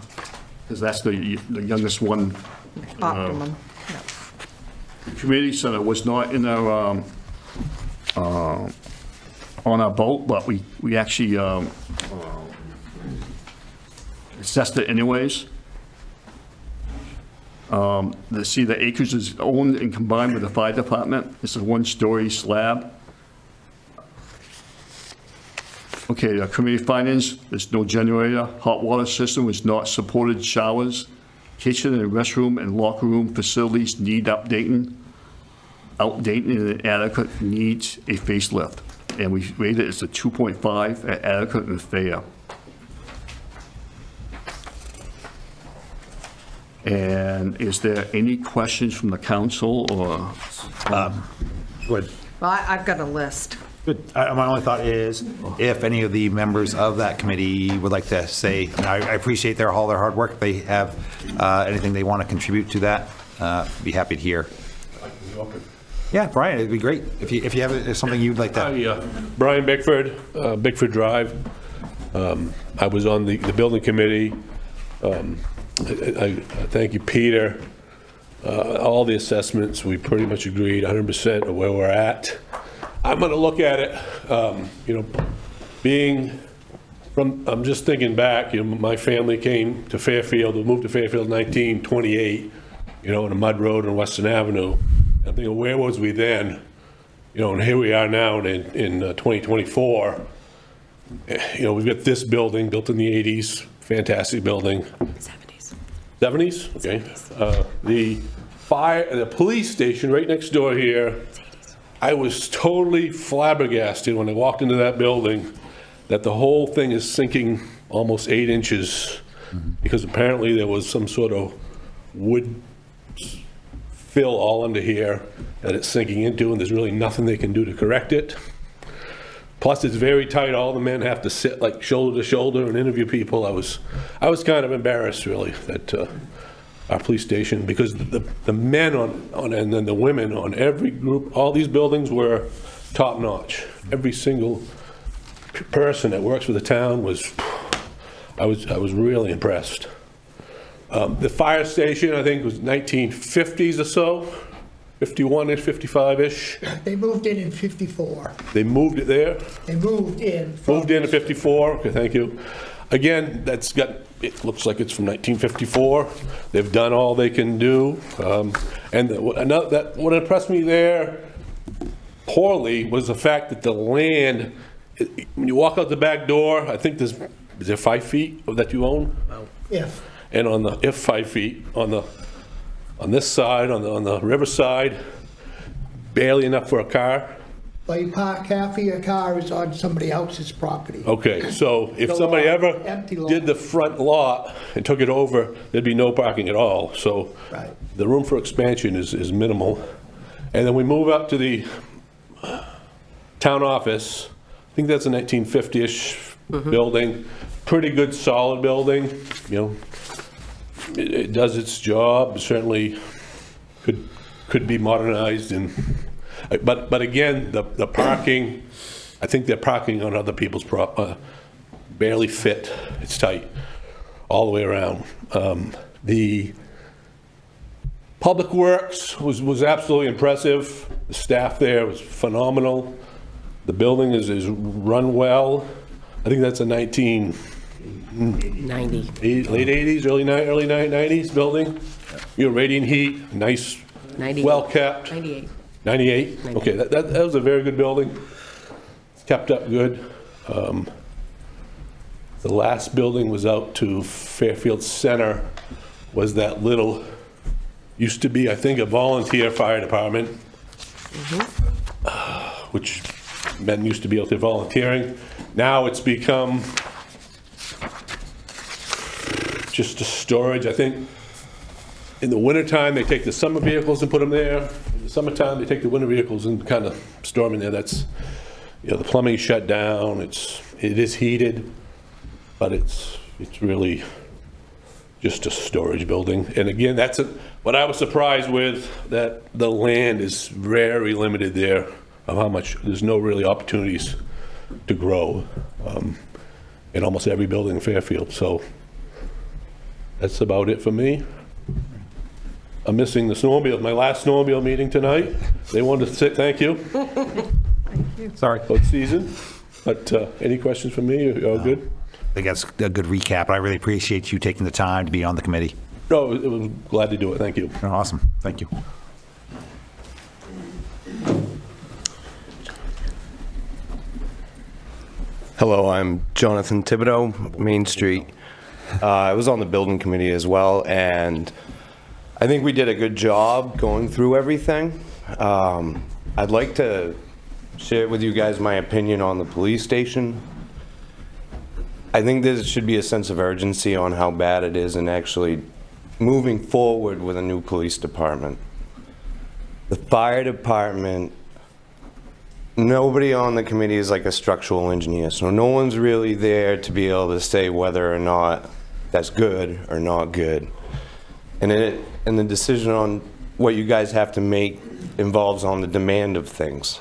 because that's the youngest one. optimum? The community center was not in our, on our boat, but we actually assessed it anyways. See, the acres is owned and combined with the fire department. It's a 1-story slab. Okay, the community findings, there's no generator. Hot water system was not supported. Showers, kitchen and restroom and locker room facilities need updating. Outdated and inadequate, needs a facelift. And we rated it as a 2.5 at adequate and fair. And is there any questions from the council or? Good. Well, I've got a list. Good. My only thought is, if any of the members of that committee would like to say, I appreciate all their hard work. If they have anything they want to contribute to that, be happy to hear. Yeah, Brian, it'd be great if you have something you'd like to. Hi, Brian Bickford, Bickford Drive. I was on the building committee. I thank you, Peter. All the assessments, we pretty much agreed 100% of where we're at. I'm going to look at it, being from, I'm just thinking back, my family came to Fairfield, we moved to Fairfield in 1928, in a mud road on Western Avenue. I'm thinking, where was we then? And here we are now in 2024. We've got this building built in the 80s, fantastic building. 70s? Okay. The police station right next door here, I was totally flabbergasted when I walked into that building that the whole thing is sinking almost 8 inches because apparently there was some sort of wood fill all under here that it's sinking into, and there's really nothing they can do to correct it. Plus, it's very tight. All the men have to sit like shoulder to shoulder and interview people. I was kind of embarrassed, really, that our police station, because the men on and then the women on every group, all these buildings were top notch. Every single person that works for the town was, I was really impressed. The fire station, I think, was 1950s or so, 51-ish, 55-ish. They moved in 54. They moved it there? They moved in. Moved in 54, okay, thank you. Again, it looks like it's from 1954. They've done all they can do. And what impressed me there poorly was the fact that the land, when you walk out the back door, I think is there 5 feet that you own? If. And on the, 5 feet, on this side, on the river side, barely enough for a car. Well, you park half of your car is on somebody else's property. Okay, so if somebody ever did the front lot and took it over, there'd be no parking at all. So the room for expansion is minimal. And then we move up to the town office, I think that's a 1950-ish building, pretty good, solid building, you know. It does its job, certainly could be modernized, and, but again, the parking, I think they're parking on other people's barely fit, it's tight, all the way around. The Public Works was absolutely impressive. The staff there was phenomenal. The building is run well. I think that's a 90. Late 80s, early 90s building. You know, radiant heat, nice, 98. well kept. 98. 98? Okay, that was a very good building. Kept up good. The last building was out to Fairfield Center, was that little, used to be, I think, a volunteer fire department, which men used to be out there volunteering. Now it's become just a storage. I think in the wintertime, they take the summer vehicles and put them there. In the summertime, they take the winter vehicles and kind of store them in there. That's, you know, the plumbing's shut down. It is heated, but it's really just a storage building. And again, that's what I was surprised with, that the land is very limited there of how much, there's no really opportunities to grow in almost every building in Fairfield. So that's about it for me. I'm missing the snowmobile, my last snowmobile meeting tonight. They wanted to say thank you. Sorry. Both season. But any questions from me? You all good? I think that's a good recap. I really appreciate you taking the time to be on the committee. No, it was glad to do it. Thank you. Awesome. Thank you. Hello, I'm Jonathan Thibodeau, Main Street. I was on the building committee as well, and I think we did a good job going through everything. I'd like to share with you guys my opinion on the police station. I think there should be a sense of urgency on how bad it is and actually moving forward with a new police department. The fire department, nobody on the committee is like a structural engineer, so no one's really there to be able to say whether or not that's good or not good. And the decision on what you guys have to make involves on the demand of things.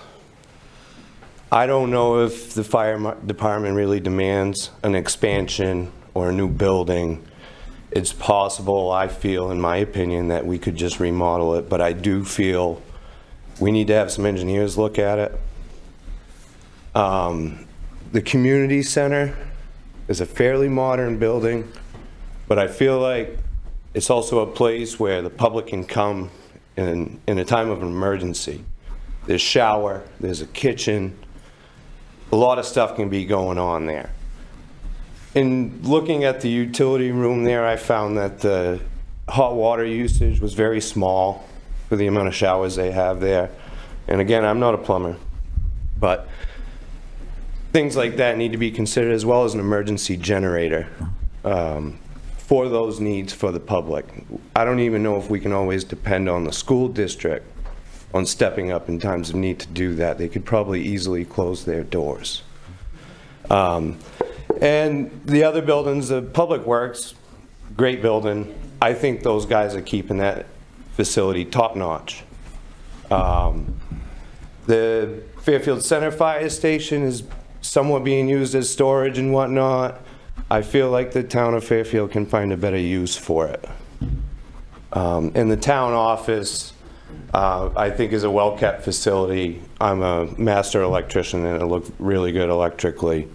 I don't know if the fire department really demands an expansion or a new building. It's possible, I feel, in my opinion, that we could just remodel it, but I do feel we need to have some engineers look at it. The community center is a fairly modern building, but I feel like it's also a place where the public can come in a time of an emergency. There's shower, there's a kitchen, a lot of stuff can be going on there. In looking at the utility room there, I found that the hot water usage was very small for the amount of showers they have there. And again, I'm not a plumber, but things like that need to be considered, as well as an emergency generator for those needs for the public. I don't even know if we can always depend on the school district on stepping up in times of need to do that. They could probably easily close their doors. And the other buildings, the Public Works, great building. I think those guys are keeping that facility top-notch. The Fairfield Center Fire Station is somewhat being used as storage and whatnot. I feel like the town of Fairfield can find a better use for it. And the town office, I think, is a well-kept facility. I'm a master electrician and it looked really good electrically.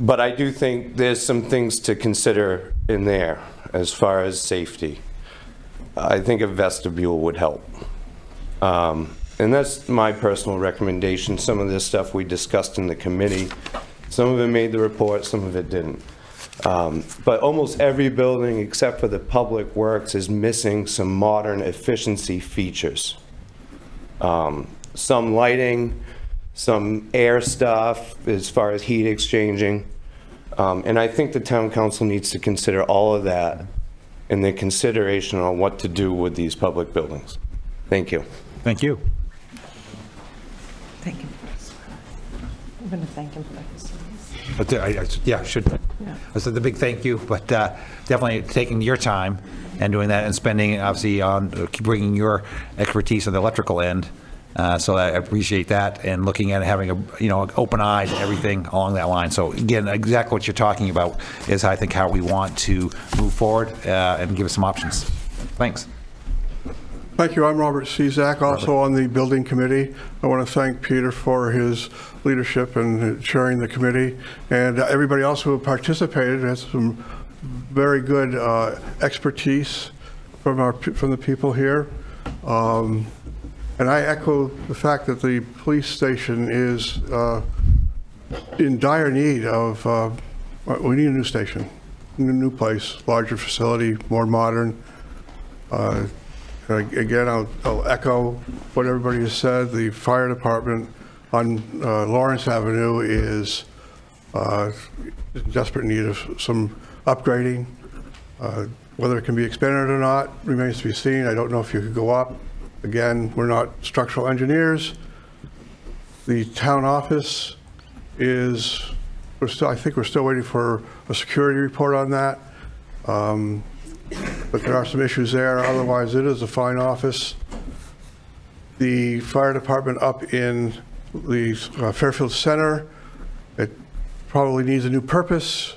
But I do think there's some things to consider in there as far as safety. I think a vestibule would help. And that's my personal recommendation. Some of this stuff we discussed in the committee. Some of it made the report, some of it didn't. But almost every building except for the Public Works is missing some modern efficiency features. Some lighting, some air stuff as far as heat exchanging. And I think the town council needs to consider all of that in their consideration on what to do with these public buildings. Thank you. Thank you. going to thank him for his service. But yeah, should. Yeah. I said the big thank you, but definitely taking your time and doing that and spending, obviously, on bringing your expertise on the electrical end. So I appreciate that, and looking at it, having an open eye to everything along that line. So again, exactly what you're talking about is, I think, how we want to move forward and give us some options. Thanks. Thank you. I'm Robert Cezak, also on the building committee. I want to thank Peter for his leadership and chairing the committee, and everybody else who participated has some very good expertise from the people here. And I echo the fact that the police station is in dire need of, we need a new station, a new place, larger facility, more modern. Again, I'll echo what everybody has said. The fire department on Lawrence Avenue is in desperate need of some upgrading. Whether it can be expanded or not remains to be seen. I don't know if you could go up. Again, we're not structural engineers. The town office is, I think we're still waiting for a security report on that. But there are some issues there. Otherwise, it is a fine office. The fire department up in the Fairfield Center, it probably needs a new purpose.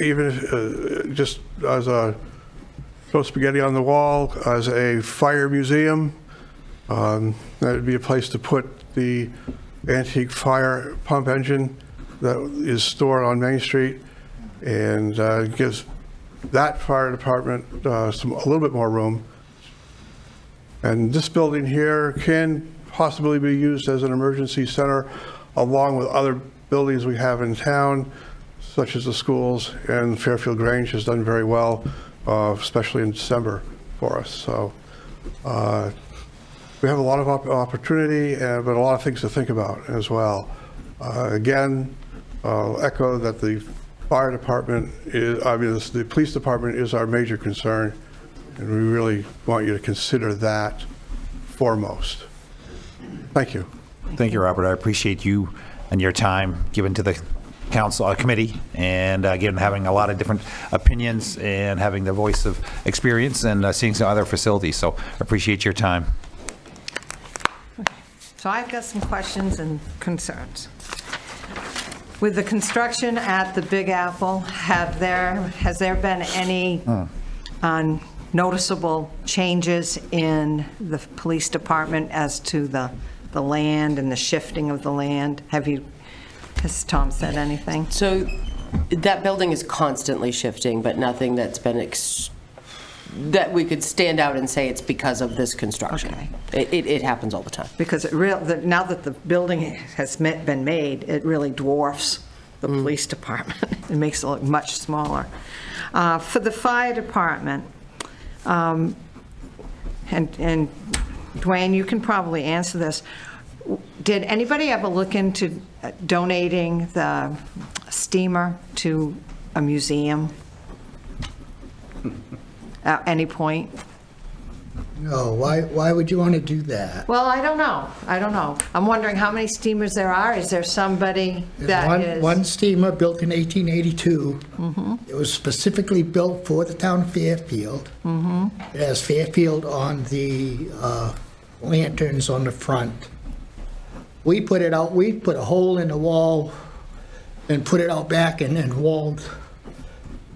Even if, just as a throw spaghetti on the wall, as a fire museum, that would be a place to put the antique fire pump engine that is stored on Main Street, and gives that fire department a little bit more room. And this building here can possibly be used as an emergency center along with other buildings we have in town, such as the schools, and Fairfield Grange has done very well, especially in December for us. So we have a lot of opportunity, but a lot of things to think about as well. Again, I'll echo that the fire department is, the police department is our major concern, and we really want you to consider that foremost. Thank you. Thank you, Robert. I appreciate you and your time given to the council committee, and again, having a lot of different opinions and having the voice of experience and seeing some other facilities. So appreciate your time. So I've got some questions and concerns. With the construction at the Big Apple, has there been any noticeable changes in the police department as to the land and the shifting of the land? Has Tom said anything? So that building is constantly shifting, but nothing that's been that we could stand out and say it's because of this construction. Okay. It happens all the time. Because now that the building has been made, it really dwarfs the police department. It makes it look much smaller. For the fire department, and Dwayne, you can probably answer this. Did anybody ever look into donating the steamer to a museum at any point? No, why would you want to do that? Well, I don't know. I'm wondering how many steamers there are. Is there somebody that is... One steamer built in 1882. It was specifically built for the town of Fairfield. It has Fairfield on the lanterns on the front. We put it out, we put a hole in the wall and put it out back and then walled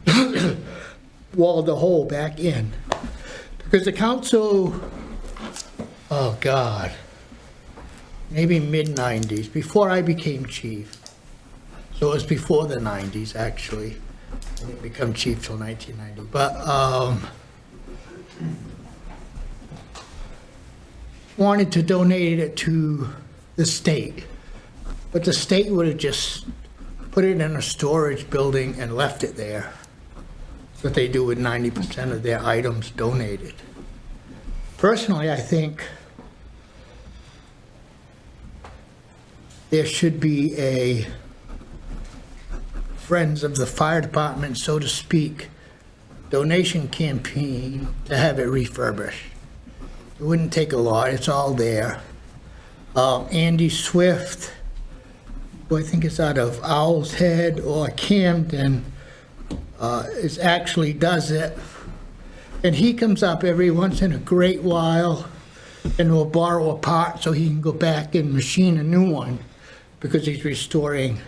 the hole back in. Because the council, oh God, maybe mid-90s, before I became chief. So it was before the 90s, actually. I didn't become chief till 1990. But wanted to donate it to the state. But the state would have just put it in a storage building and left it there. That's what they do with 90% of their items donated. Personally, I think there should be a Friends of the Fire Department, so to speak, donation campaign to have it refurbished. It wouldn't take a lot, it's all there. Andy Swift who I think is out of Owl's Head or Camden, actually does it. And he comes up every once in a great while and will borrow a part so he can go back and machine a new one because he's restoring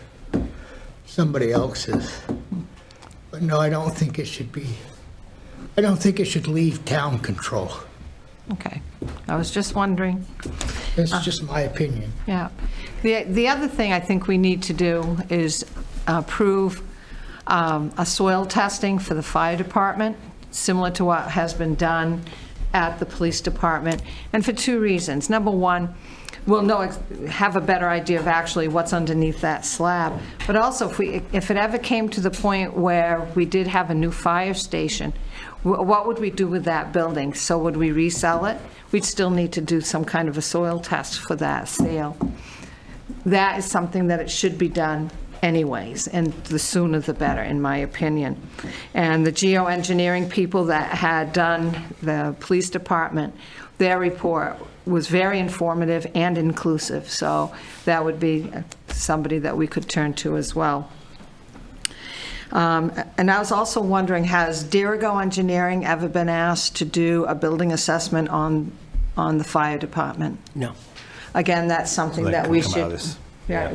somebody else's. But no, I don't think it should be, I don't think it should leave town control. Okay. I was just wondering. That's just my opinion. Yeah. The other thing I think we need to do is approve a soil testing for the fire department, similar to what has been done at the police department, and for two reasons. Number one, we'll have a better idea of actually what's underneath that slab. But also, if it ever came to the point where we did have a new fire station, what would we do with that building? So would we resell it? We'd still need to do some kind of a soil test for that sale. That is something that it should be done anyways, and the sooner the better, in my opinion. And the geoengineering people that had done the police department, their report was very informative and inclusive, so that would be somebody that we could turn to as well. And I was also wondering, has Dirigo Engineering ever been asked to do a building assessment on the fire department? No. Again, that's something So that that can we come out of should, this. yeah,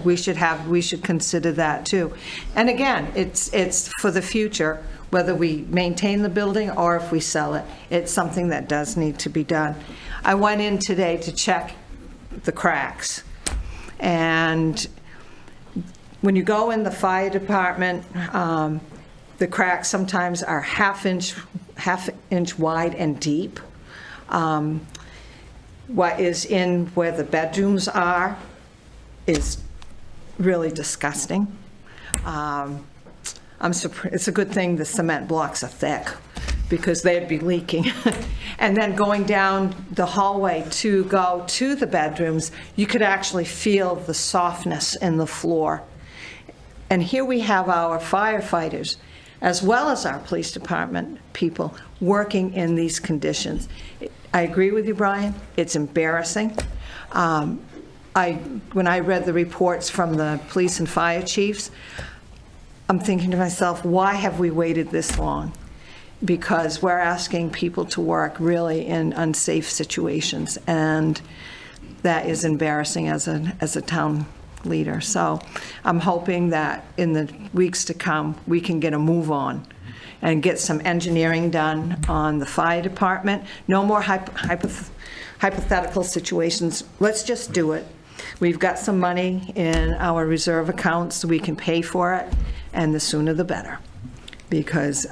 we should consider that too. And again, it's for the future, whether we maintain the building or if we sell it. It's something that does need to be done. I went in today to check the cracks, and when you go in the fire department, the cracks sometimes are half inch wide and deep. What is in where the bedrooms are is really disgusting. It's a good thing the cement blocks are thick, because they'd be leaking. And then going down the hallway to go to the bedrooms, you could actually feel the softness in the floor. And here we have our firefighters, as well as our police department people, working in these conditions. I agree with you, Brian. It's embarrassing. When I read the reports from the police and fire chiefs, I'm thinking to myself, why have we waited this long? Because we're asking people to work really in unsafe situations, and that is embarrassing as a town leader. So I'm hoping that in the weeks to come, we can get a move on and get some engineering done on the fire department. No more hypothetical situations. Let's just do it. We've got some money in our reserve accounts, so we can pay for it, and the sooner the better. Because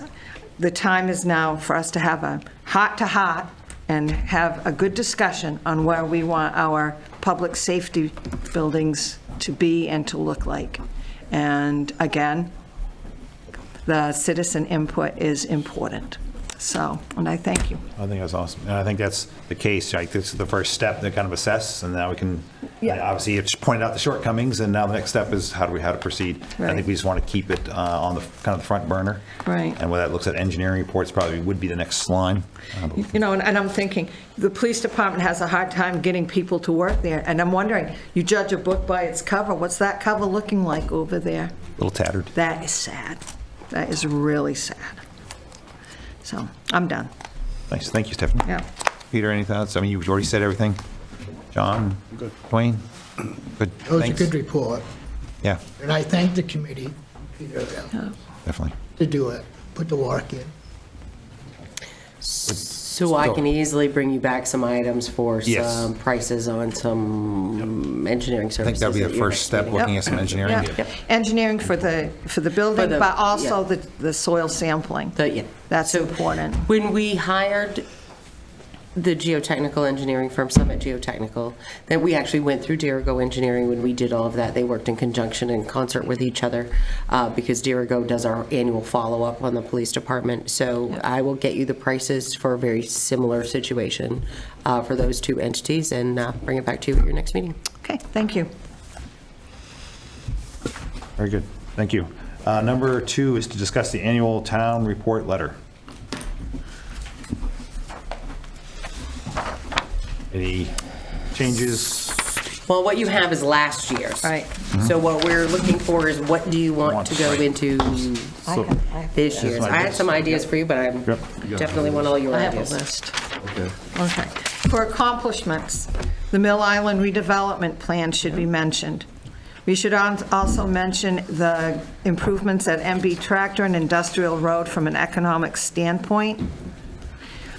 the time is now for us to have a heart-to-heart and have a good discussion on where we want our public safety buildings to be and to look like. And again, the citizen input is important. So, and I thank you. I think that's awesome. And I think that's the case, like, this is the first step to kind of assess, and now we can, obviously, you've pointed out the shortcomings, and now the next step is how to proceed. Right. I think we just want to keep it on the kind of the front burner. Right. And when that looks at engineering reports, probably would be the next line. You know, and I'm thinking, the police department has a hard time getting people to work there, and I'm wondering, you judge a book by its cover. What's that cover looking like over there? A little tattered. That is sad. That is really sad. So, I'm done. Thanks. Thank you, Stephanie. Yeah. Peter, any thoughts? I mean, you've already said everything. John? Good. Dwayne? Good. It was a Thanks. good report, Yeah, and I thank the committee, Peter, definitely. to do it, put the work in. So I can easily bring you back some items for Yes. some prices on some engineering I think services. that'd be the at your first next step, meeting. looking at some engineering. Yeah. Engineering for the building, the- but also yeah. the soil sampling. Yeah. That's important. When we hired the geotechnical engineering firm, Summit Geotechnical, then we actually went through Dirigo Engineering when we did all of that. They worked in conjunction and concert with each other because Dirigo does our annual follow-up on the police department. So I will get you the prices for a very similar situation for those two entities and bring it back to you at your next meeting. Okay, thank you. Very good. Thank you. Number 2 is to discuss the annual town report letter. Any changes? Well, what you have is last year's. Right. So what we're looking for is what do you want to go into I have this year's? I had some ideas for you, but I definitely want all your I have ideas. a list. Okay. For accomplishments, the Mill Island redevelopment plan should be mentioned. We should also mention the improvements at MB Tractor and Industrial Road from an economic standpoint,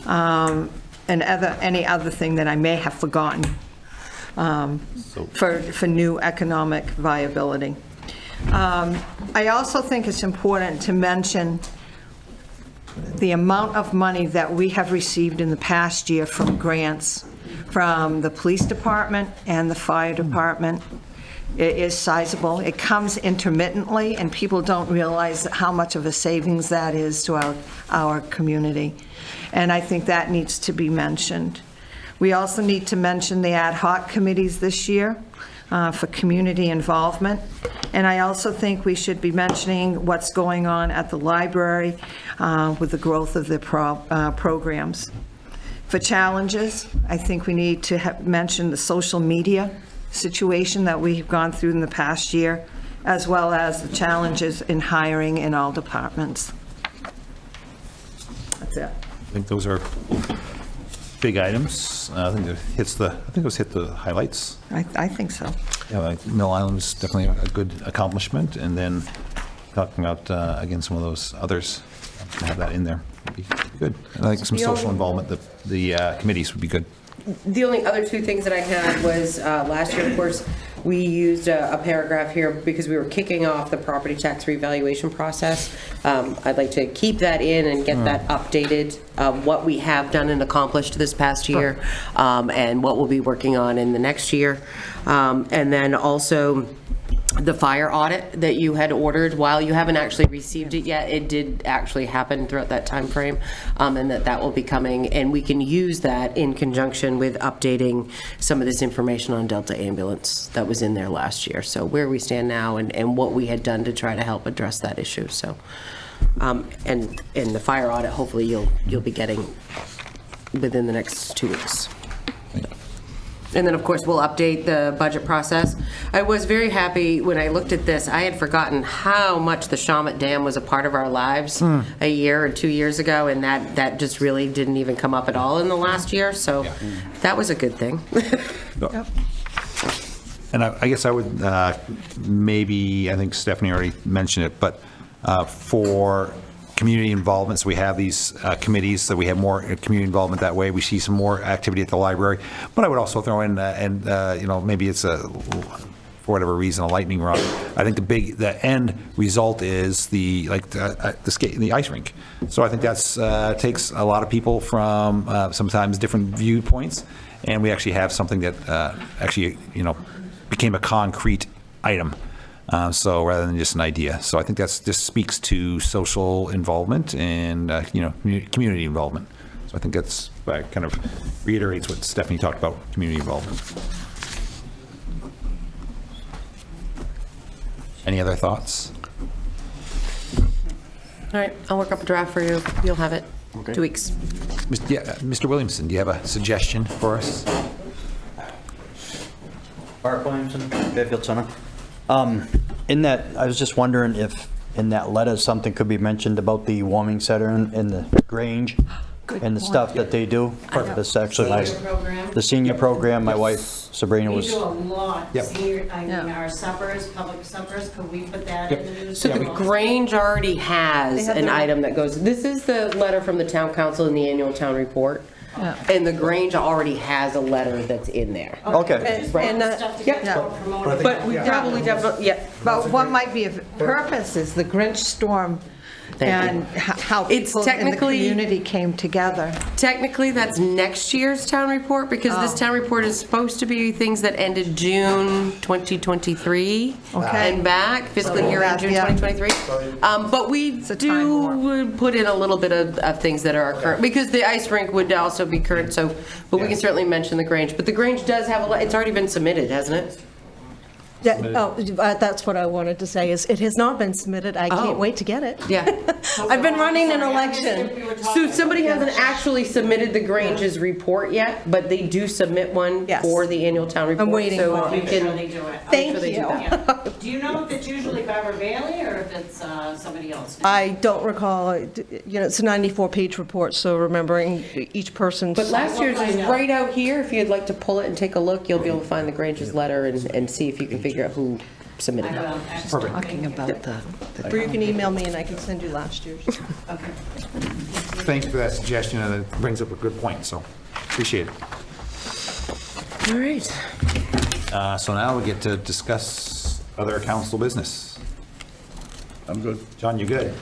and any other thing that I may have forgotten for new economic viability. I also think it's important to mention the amount of money that we have received in the past year from grants from the police department and the fire department. It is sizable. It comes intermittently, and people don't realize how much of a savings that is to our community. And I think that needs to be mentioned. We also need to mention the ad hoc committees this year for community involvement. And I also think we should be mentioning what's going on at the library with the growth of the programs. For challenges, I think we need to mention the social media situation that we've gone through in the past year, as well as the challenges in hiring in all departments. That's it. I think those are big items. I think it hit the highlights. I think so. Yeah, like Mill Island was definitely a good accomplishment, and then talking about, again, some of those others, to have that in there would be good. And I think some social involvement, the committees would be good. The only other two things that I had was, last year, of course, we used a paragraph here because we were kicking off the property tax revaluation process. I'd like to keep that in and get that updated, what we have done and accomplished this past year, and what we'll be working on in the next year. And then also, the fire audit that you had ordered, while you haven't actually received it yet, it did actually happen throughout that time frame, and that will be coming, and we can use that in conjunction with updating some of this information on Delta Ambulance that was in there last year. So where we stand now and what we had done to try to help address that issue. So, and the fire audit, hopefully you'll be getting within the next 2 weeks. And then, of course, we'll update the budget process. I was very happy when I looked at this. I had forgotten how much the Shawmut Dam was a part of our lives a year or 2 years ago, and that just really didn't even come up at all in the last year, so that was a good thing. Yep. And I guess I would I think Stephanie already mentioned it, but for community involvement, so we have these committees, so we have more community involvement that way. We see some more activity at the library. But I would also throw in, maybe it's for whatever reason, a lightning rod. I think the end result is the ice rink. So I think that's takes a lot of people from sometimes different viewpoints, and we actually have something that became a concrete item. So rather than just an idea. So I think this speaks to social involvement and, community involvement. So I think that kind of reiterates what Stephanie talked about, community involvement. Any other thoughts? All right, I'll work up a draft for you. You'll have it. Okay. 2 weeks. Mr. Williamson, do you have a suggestion for us? Mark Williamson, Fairfield Center. In that, I was just wondering if in that letter something could be mentioned about the warming center and the Grange and the stuff that they do. That's actually nice. The senior program, my wife Sabrina was. We do a lot. Yep. Senior, our suppers, public suppers, could we put that in the news? So the Grange already has an item that goes, this is the letter from the town council in the annual town report. Yeah. And the Grange already has a letter that's in there. Okay. But we definitely, But what might be of purpose is the Grinch storm and how people in the community came together. Technically, that's next year's town report, because this town report is supposed to be things that ended June 2023 and back, fiscal year end June 2023. But we do put in a little bit of things that are current, because the ice rink would also be current, so, but we can certainly mention the Grange. But the Grange does have it's already been submitted, hasn't it? That's what I wanted to say, is it has not been submitted. I can't wait to get it. Yeah. I've been running an election. So somebody hasn't actually submitted the Grange's report yet, but they do submit one for the annual town report. I'm waiting so for you it. can. Sure they do it. Thank they do you. that. Do you know if it's usually Barbara Bailey or if it's somebody else? I don't recall, it's a 94-page report, so remembering each person's. But last year's is right out here. If you'd like to pull it and take a look, you'll be able to find the Grange's letter and see if you can figure out who submitted it. Perfect. Talking about the Or you can email me and I can send you last year's. Okay. Thanks for that suggestion, and it brings up a good point, so appreciate it. All right. So now we get to discuss other council business. I'm good. John, you good?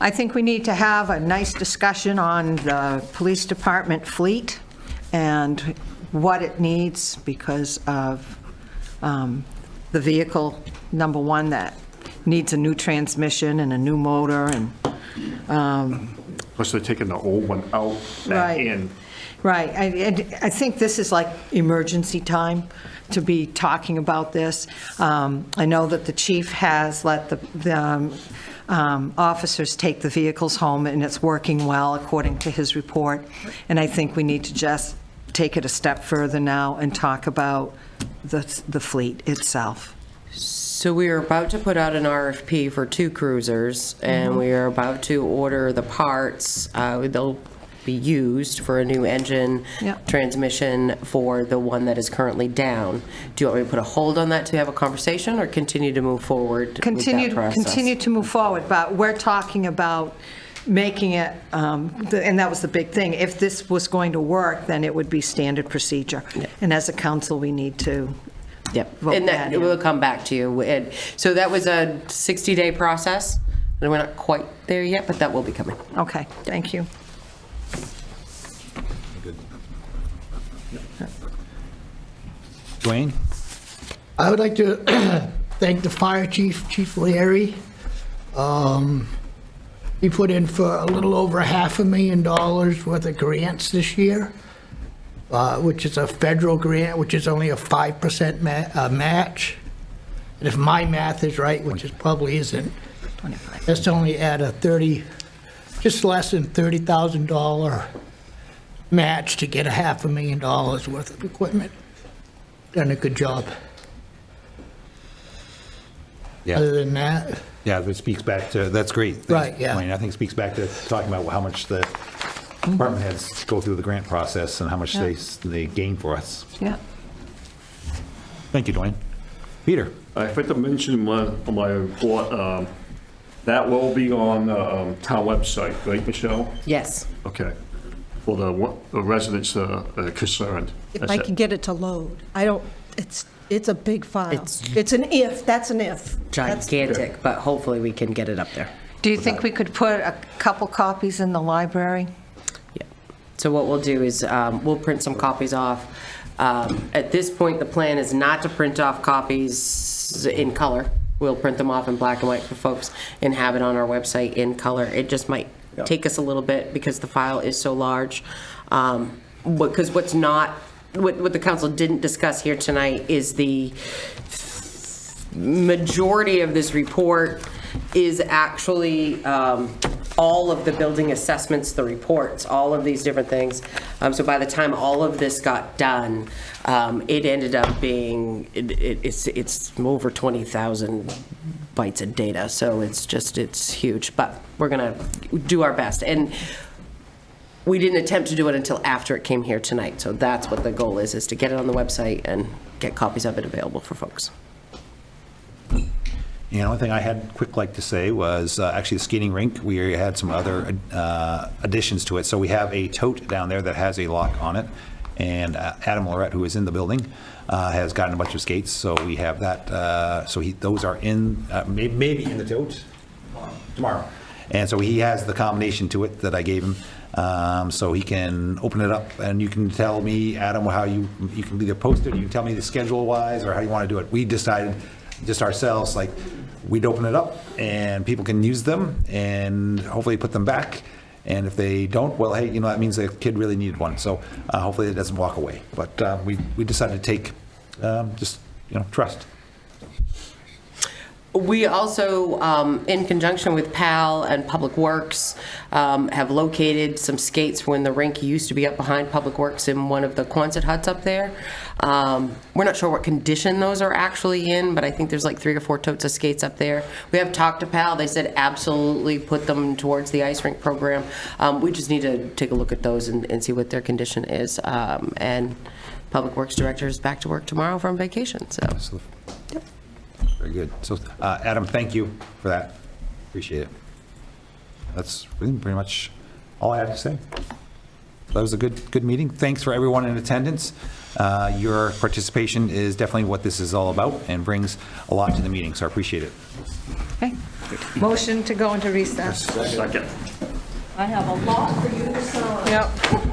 I think we need to have a nice discussion on the police department fleet and what it needs because of the vehicle, number one, that needs a new transmission and a new motor and. Plus they're taking the old one out back Right. in. Right. I think this is like emergency time to be talking about this. I know that the chief has let the officers take the vehicles home, and it's working well, according to his report. And I think we need to just take it a step further now and talk about the fleet itself. So we are about to put out an RFP for 2 cruisers, and we are about to order the parts. They'll be used for a new engine, transmission for the one that is currently down. Do you want me to put a hold on that to have a conversation, or continue to move forward with that process? Continue to move forward, but we're talking about making it, and that was the big thing. If this was going to work, then it would be standard procedure. And as a council, we need to vote And that in. will come back to you. And so that was a 60-day process, and we're not quite there yet, but that will be coming. Okay, thank you. Dwayne? I would like to thank the fire chief, Chief Larry. He put in for a little over $500,000 worth of grants this year, which is a federal grant, which is only a 5% match. And if my math is right, which it probably isn't, that's only at a just less than $30,000 match to get a $500,000 worth of equipment. Done a good job. Yeah. Other than that, Yeah, that speaks back to, that's great. Thanks, Right, yeah. Dwayne. I think it speaks back to talking about how much the department heads go through the grant process and how much they gain for us. Yeah. Thank you, Dwayne. Peter? I forgot to mention on my report, that will be on the town website, right, Michelle? Yes. Okay. For the residents concerned. If That's I it. can get it to load. It's a big file. It's an if, that's an if. Gigantic, but hopefully we can get it up there. Do you think we could put a couple copies in the library? Yeah. So what we'll do is we'll print some copies off. At this point, the plan is not to print off copies in color. We'll print them off in black and white for folks and have it on our website in color. It just might take us a little bit because the file is so large. Because what the council didn't discuss here tonight is the majority of this report is actually all of the building assessments, the reports, all of these different things. So by the time all of this got done, it ended up being, it's over 20,000 bytes of data. So it's huge, but we're gonna do our best. And we didn't attempt to do it until after it came here tonight. So that's what the goal is to get it on the website and get copies of it available for folks. The only thing I had quick like to say was actually the skating rink. We had some other additions to it. So we have a tote down there that has a lock on it. And Adam Lorette, who is in the building, has gotten a bunch of skates. So we have that. So those are in, maybe in the tote tomorrow. And so he has the combination to it that I gave him. So he can open it up and you can tell me, Adam, how you can either post it, or you can tell me the schedule wise or how you want to do it. We decided just ourselves, like, we'd open it up and people can use them and hopefully put them back. And if they don't, well, hey, that means the kid really needed one. So hopefully it doesn't walk away. But we decided to take just trust. We also, in conjunction with PAL and Public Works, have located some skates when the rink used to be up behind Public Works in one of the Quonset huts up there. We're not sure what condition those are actually in, but I think there's like 3 or 4 totes of skates up there. We have talked to PAL. They said absolutely put them towards the ice rink program. We just need to take a look at those and see what their condition is. And Public Works Director is back to work tomorrow from vacation, so. Yep. Very good. So, Adam, thank you for that. Appreciate it. That's really pretty much all I have to say. That was a good meeting. Thanks for everyone in attendance. Your participation is definitely what this is all about and brings a lot to the meeting, so I appreciate it. Okay. Motion to go into recess. Second. I have a lot for you to sign. Yep.